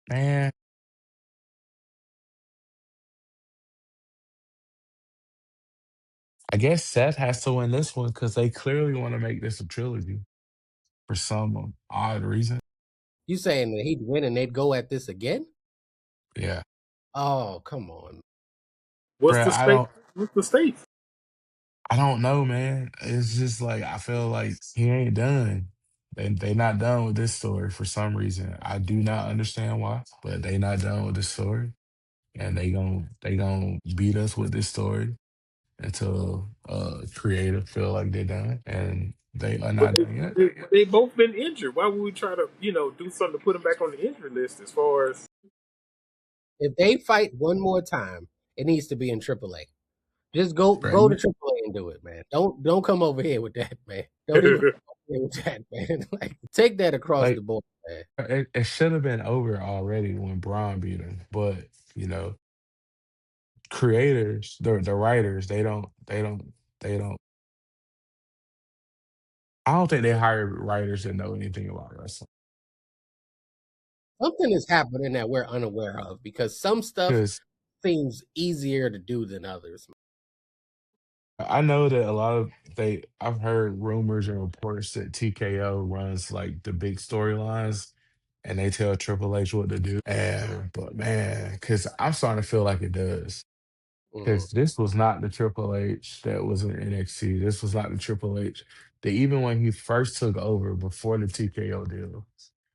Man, I guess Seth has to win this one because they clearly want to make this a trilogy for some odd reason. You saying that he'd win and they'd go at this again? Yeah. Oh, come on. What's Bruh, the state? What's the state? I don't know, man. It's just like I feel like he ain't done. They not done with this story for some reason. I do not understand why, but they not done with this story. And they gonna beat us with this story until creative feel like they're done. And they are But not done yet. they both been injured. Why would we try to do something to put them back on the injury list? As far as If they fight one more time, it needs to be in AAA. Just go Bruh, go to AAA and do it, man. Don't come over here with that, man. Don't even come over here with that, man. Like take that across like the board, man. it should have been over already when Braun beat him. But, you know, creators, the writers, they don't I don't think they hire writers that know anything about wrestling. Something is happening that we're unaware of because some stuff Because seems easier to do than others. I know that a lot of I've heard rumors and reports that TKO runs like the big storylines and they tell Triple H what to do. And but man, because I'm starting to feel like it does. Mhm, Because this was not the Triple H that was in NXT. This was not the Triple H that even when he first took over before the TKO deal,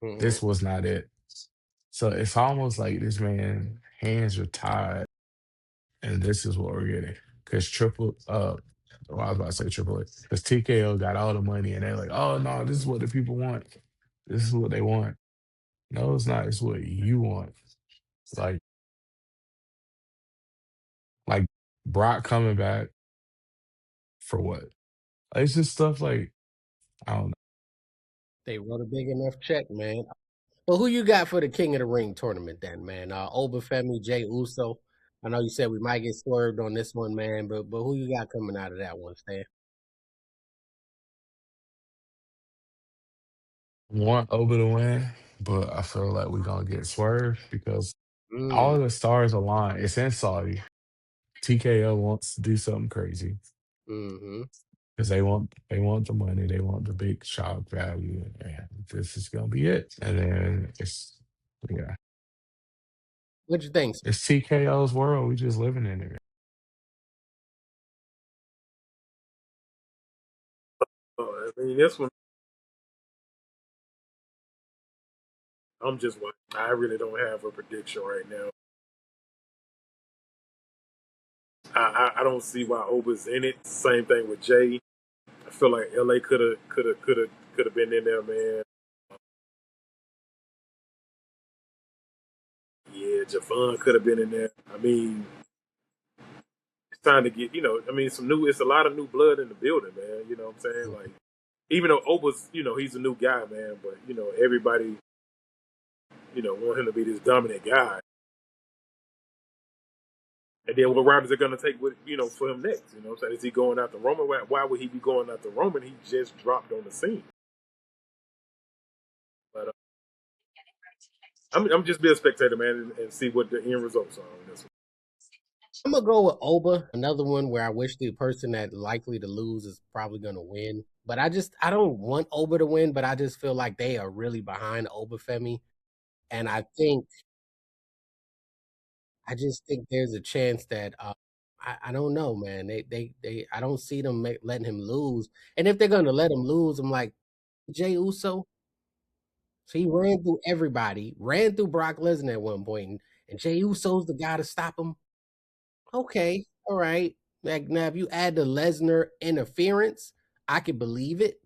mhm. this was not it. So it's almost like this man hands are tied, and this is what we're getting. Because well, I was about to say Triple H, because TKO got all the money, and they're like, oh no, this is what the people want. This is what they want. No, it's not. It's what you want. It's like Brock coming back for what? It's just stuff like I don't know. They wrote a big enough check, man. But who you got for the King of the Ring tournament then, man? Obafemi, Jay Uso. I know you said we might get swerved on this one, man, but who you got coming out of that one, Stan? Want Oba to win, but I feel like we're gonna get swerved because all Mm, of the stars align. It's in Saudi. TKO wants to do something crazy mm-hmm. because they want the money, they want the big shock value, and this is gonna be it. And then yeah, What you think? it's TKO's world. We just living in it. I mean, this one, I'm just watching. I really don't have a prediction right now. I don't see why Oba's in it. Same thing with Jay. I feel like LA could have been in there, man. Yeah, Javon could have been in there. I mean, it's time to get I mean, it's a lot of new blood in the building, man. You know what I'm saying? Like, even though Oba's, he's a new guy, man, but everybody, want him to be this dominant guy. And then what route is it going to take with for him next? You know what I'm saying? Is he going after Roman? Why would he be going after Roman? He just dropped on the scene. But I'm just be a spectator, man, and see what the end results are on this one. I'm gonna go with Oba, another one where I wish the person that likely to lose is probably gonna win. But I don't want Oba to win, but I just feel like they are really behind Obafemi. And I just think there's a chance that I don't know, man. They I don't see them letting him lose. And if they're gonna let him lose, I'm like Jay Uso. So he ran through everybody, ran through Brock Lesnar at one point, and Jay Uso's the guy to stop him. Okay, all right. Like now, if you add the Lesnar interference, I could believe it.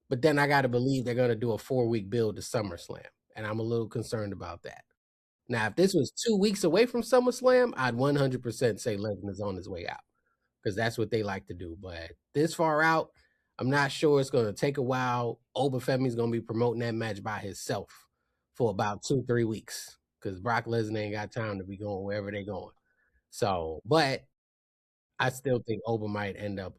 But then I got to believe they're gonna do a 4 week build to SummerSlam, and I'm a little concerned about that. Now, if this was 2 weeks away from SummerSlam, I'd 100% say Lesnar's on his way out because that's what they like to do. But this far out, I'm not sure it's going to take a while. Obafemi's going to be promoting that match by himself for about 2-3 weeks because Brock Lesnar ain't got time to be going wherever they going. So, but I still think Oba might end up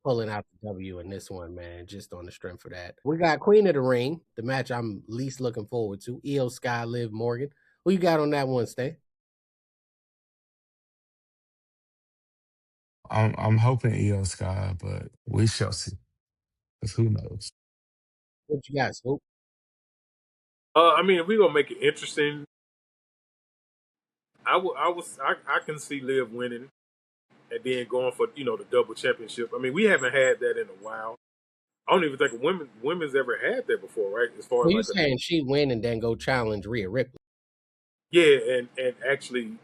pulling out the W in this one, man, just on the strength of that. We got Queen of the Ring, the match I'm least looking forward to. Io Sky, Liv Morgan. Who you got on that one, Stay? I'm hoping EO Sky, but we shall see. 'Cause who knows? What you got, Swoop? I mean, if we're gonna make it interesting, I can see Liv winning and then going for the double championship. I mean, we haven't had that in a while. I don't even think women's ever had that before, right? As far So as you like saying she win and then go challenge Rhea Ripley? yeah, and actually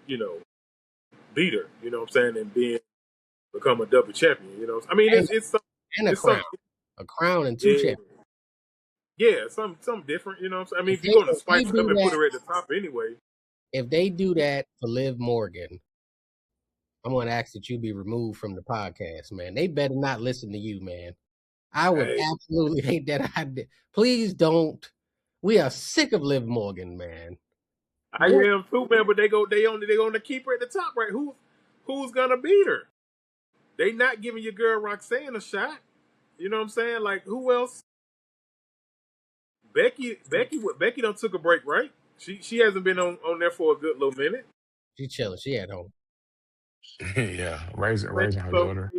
beat her. You know what I'm saying? And being become a double champion. I mean, And, and a it's crown. something. A crown and 2 Yeah, champions. yeah, something different. You know what I'm saying? I mean, If if they you're gonna if they spice it up do and put that, her at the top anyway, if they do that for Liv Morgan, I'm gonna ask that you be removed from the podcast, man. They better not listen to you, man. I would hey, absolutely hate that idea. Please don't. We are sick of Liv Morgan, man. I am too, man. But they gonna keep her at the top, right? Who's gonna beat her? They not giving your girl Roxanne a shot. You know what I'm saying? Like who else? Becky done took a break, right? She hasn't been on there for a good little minute. She chilling. She at home. Yeah, raising her So daughter.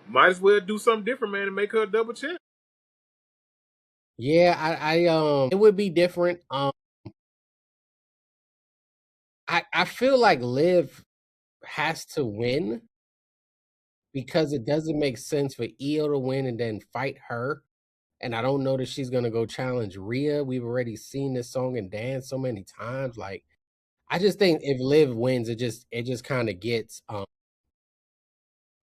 might as well do something different, man, and make her a double champ. Yeah, it would be different. I feel like Liv has to win because it doesn't make sense for Io to win and then fight her. And I don't know that she's gonna go challenge Rhea. We've already seen this song and dance so many times. Like, I just think if Liv wins, it just kind of gets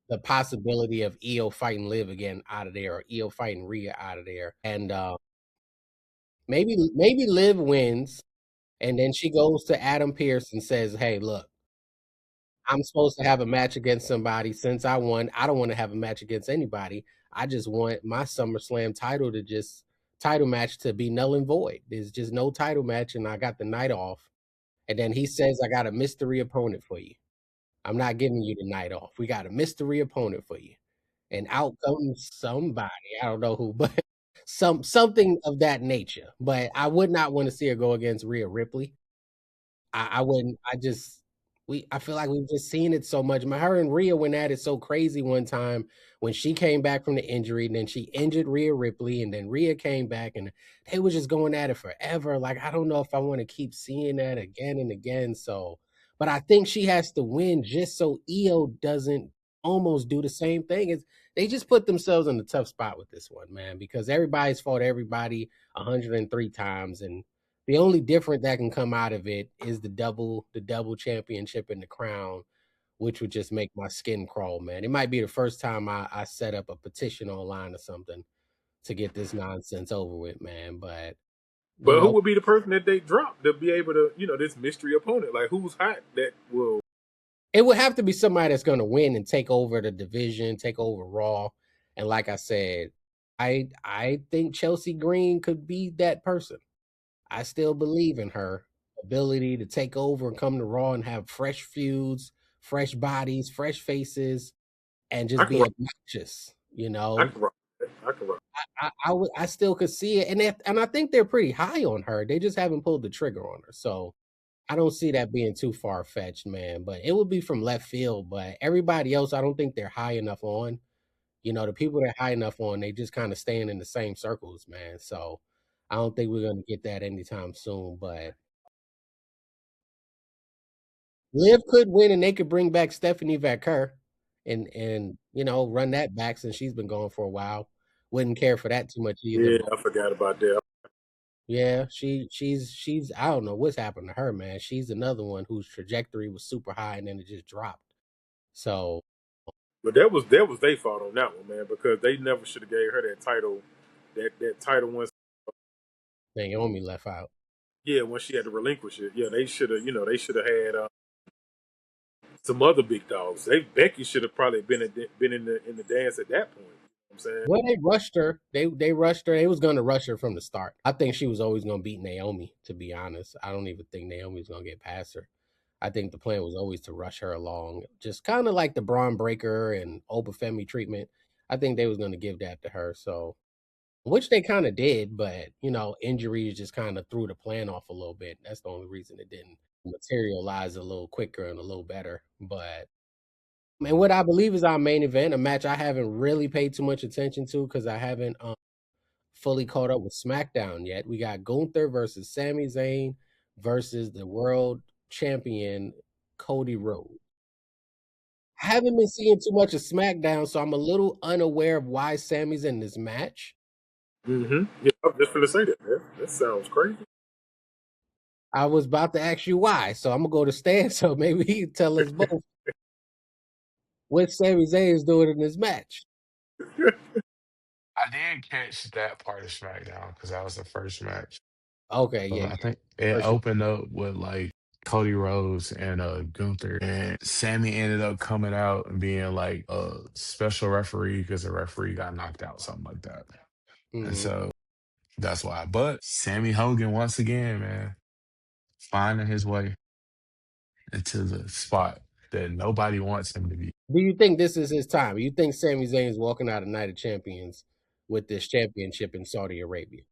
the possibility of Io fighting Liv again out of there, or Io fighting Rhea out of there. And maybe Liv wins, and then she goes to Adam Pearce and says, "Hey, look, I'm supposed to have a match against somebody. Since I won, I don't want to have a match against anybody. I just want my SummerSlam title match to be null and void. There's just no title match, and I got the night off." And then he says, "I got a mystery opponent for you. I'm not giving you the night off. We got a mystery opponent for you." And out comes somebody. I don't know who, but something of that nature. But I would not want to see her go against Rhea Ripley. I wouldn't. I feel like we've just seen it so much. Her and Rhea went at it so crazy one time when she came back from the injury, and then she injured Rhea Ripley, and then Rhea came back, and they were just going at it forever. Like, I don't know if I want to keep seeing that again and again. So, but I think she has to win just so Io doesn't almost do the same thing. They just put themselves in a tough spot with this one, man, because everybody's fought everybody 103 times, and the only different that can come out of it is the double championship and the crown, which would just make my skin crawl, man. It might be the first time I set up a petition online or something to get this nonsense over with, man. But you But who know, would be the person that they drop to be able to, this mystery opponent? Like who's hot that will? it would have to be somebody that's going to win and take over the division, take over Raw. And like I said, I think Chelsea Green could be that person. I still believe in her ability to take over and come to Raw and have fresh feuds, fresh bodies, fresh faces, and I just can be rock. obnoxious. I can rock. I can rock. I still could see it, and I think they're pretty high on her. They just haven't pulled the trigger on her, so I don't see that being too far fetched, man. But it would be from left field. But everybody else, I don't think they're high enough on. The people that are high enough on, they just kind of staying in the same circles, man. So I don't think we're gonna get that anytime soon. But Liv could win, and they could bring back Stephanie Vaquer, and run that back since she's been gone for a while. Wouldn't care for that too much either. Yeah, But I forgot about that. yeah, she's I don't know what's happened to her, man. She's another one whose trajectory was super high and then it just dropped. So But that was their fault on that one, man, because they never should have gave her that title, that title once. Naomi left out. Yeah, when she had to relinquish it. Yeah, they should have. They should have had. some other big dogs. Becky should have probably been in the dance at that point. You know what I'm saying? Well, they rushed her. They rushed her. They was going to rush her from the start. I think she was always going to beat Naomi. To be honest, I don't even think Naomi was going to get past her. I think the plan was always to rush her along, just kind of like the Braun Breaker and Obafemi treatment. I think they was going to give that to her. So, which they kind of did, but injuries just kind of threw the plan off a little bit. That's the only reason it didn't materialize a little quicker and a little better. But and what I believe is our main event, a match I haven't really paid too much attention to because I haven't fully caught up with SmackDown yet. We got Gunther versus Sami Zayn versus the world champion Cody Rhodes. I haven't been seeing too much of SmackDown, so I'm a little unaware of why Sami's in this match. Mm-hmm. Yeah, I'm just gonna say that, man. That sounds crazy. I was about to ask you why, so I'm gonna go to Stan, so maybe he can tell us both what Sami Zayn is doing in this match. I did catch that part of SmackDown because that was the first match. Okay, yeah, I think it first. opened up with like Cody Rhodes and Gunther, and Sammy ended up coming out and being like a special referee because the referee got knocked out, something like that. And Mm-hmm. so that's why. But Sammy Hogan once again, man, finding his way into the spot that nobody wants him to be. Do you think this is his time? You think Sami Zayn is walking out of Night of Champions with this championship in Saudi Arabia?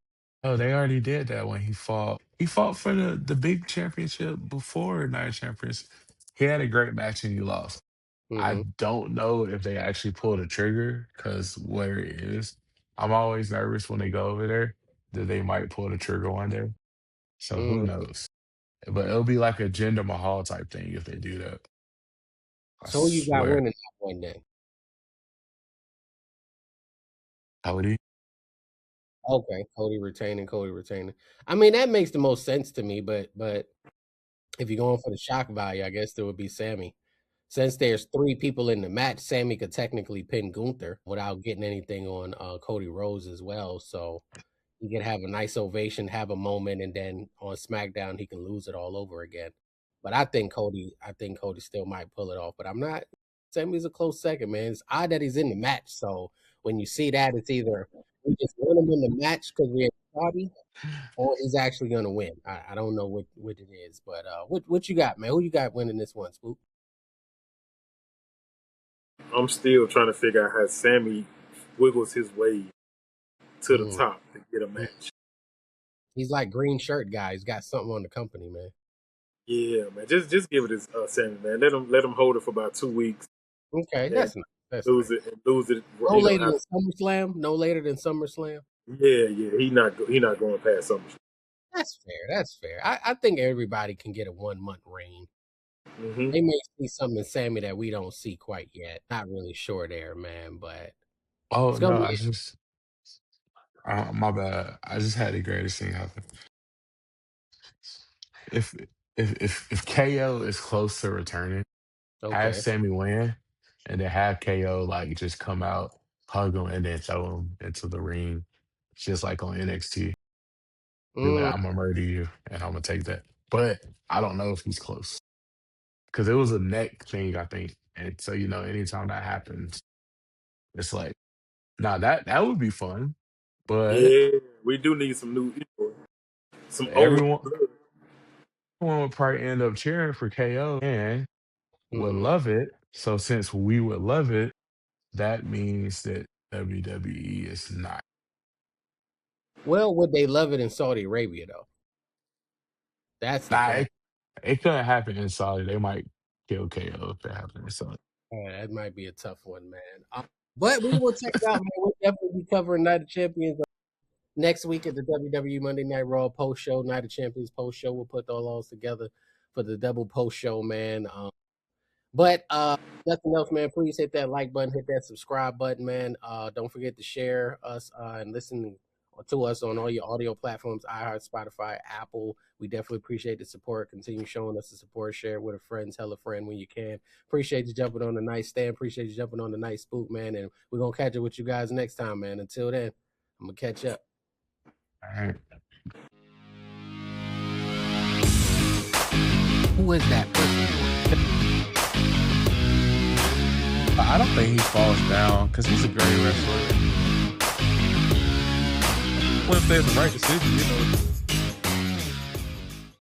Oh, they already did that when he fought. He fought for the big championship before Night of Champions. He had a great match and he lost. I Mm-hmm. don't know if they actually pulled a trigger because where it is, I'm always nervous when they go over there that they might pull the trigger one day. So who Mm. knows? But it'll be like a Jinder Mahal type thing if they do that. I So who you got swear. winning that one then? Cody? Okay, Cody retaining. I mean, that makes the most sense to me, but if you're going for the shock value, I guess there would be Sammy. Since there's three people in the match, Sammy could technically pin Gunther without getting anything on Cody Rhodes as well. So he could have a nice ovation, have a moment, and then on SmackDown he can lose it all over again. But I think Cody still might pull it off. But I'm not. Sammy's a close second, man. It's odd that he's in the match. So when you see that, it's either we just want him in the match because we're Saudi, or he's actually gonna win. I don't know what it is, but what you got, man? Who you got winning this one, Spook? I'm still trying to figure out how Sammy wiggles his way to the Mm. top to get a match. He's like green shirt guy. He's got something on the company, man. Yeah, man. Just give it to Sammy, man. Let him hold it for about 2 weeks. Okay, And that's nice. That's lose nice. it and lose it. No later than SummerSlam. No later than SummerSlam. Yeah. He not going past SummerSlam. That's fair. That's fair. I think everybody can get a 1 month reign. Mm-hmm. They may see something in Sammy that we don't see quite yet. Not really sure there, man, but Oh it's gonna no, be my bad. I just had the greatest thing happen. If if KO is close to returning, have okay. Sammy win, and then have KO like just come out, hug him, and then throw him into the ring, just like on NXT. Be like, Mm, I'm gonna murder you, and I'm gonna take that. But I don't know if he's close because it was a neck thing, I think. And so anytime that happens, it's like, nah, that would be fun. But Yeah, we do need some new, some old everyone, blood. everyone would probably end up cheering for KO and would mm. love it. So since we would love it, that means that WWE is not. Well, would they love it in Saudi Arabia though? That's the Nah, question. it couldn't happen in Saudi. They might kill KO if it happened in Saudi. That might be a tough one, man. But we will check it out, man. We'll definitely be covering Night of Champions next week at the WWE Monday Night Raw post show, Night of Champions post show. We'll put all those together for the double post show, man. But nothing else, man. Please hit that like button, hit that subscribe button, man. Don't forget to share us and listen to us on all your audio platforms, iHeart, Spotify, Apple. We definitely appreciate the support. Continue showing us the support. Share it with a friend, tell a friend when you can. Appreciate you jumping on the night stand. Appreciate you jumping on the night spook, man. And we're gonna catch up with you guys next time, man. Until then, I'm gonna catch up. All right. Who is that person? I don't think he falls down because he's a great wrestler. What if there's the right decision,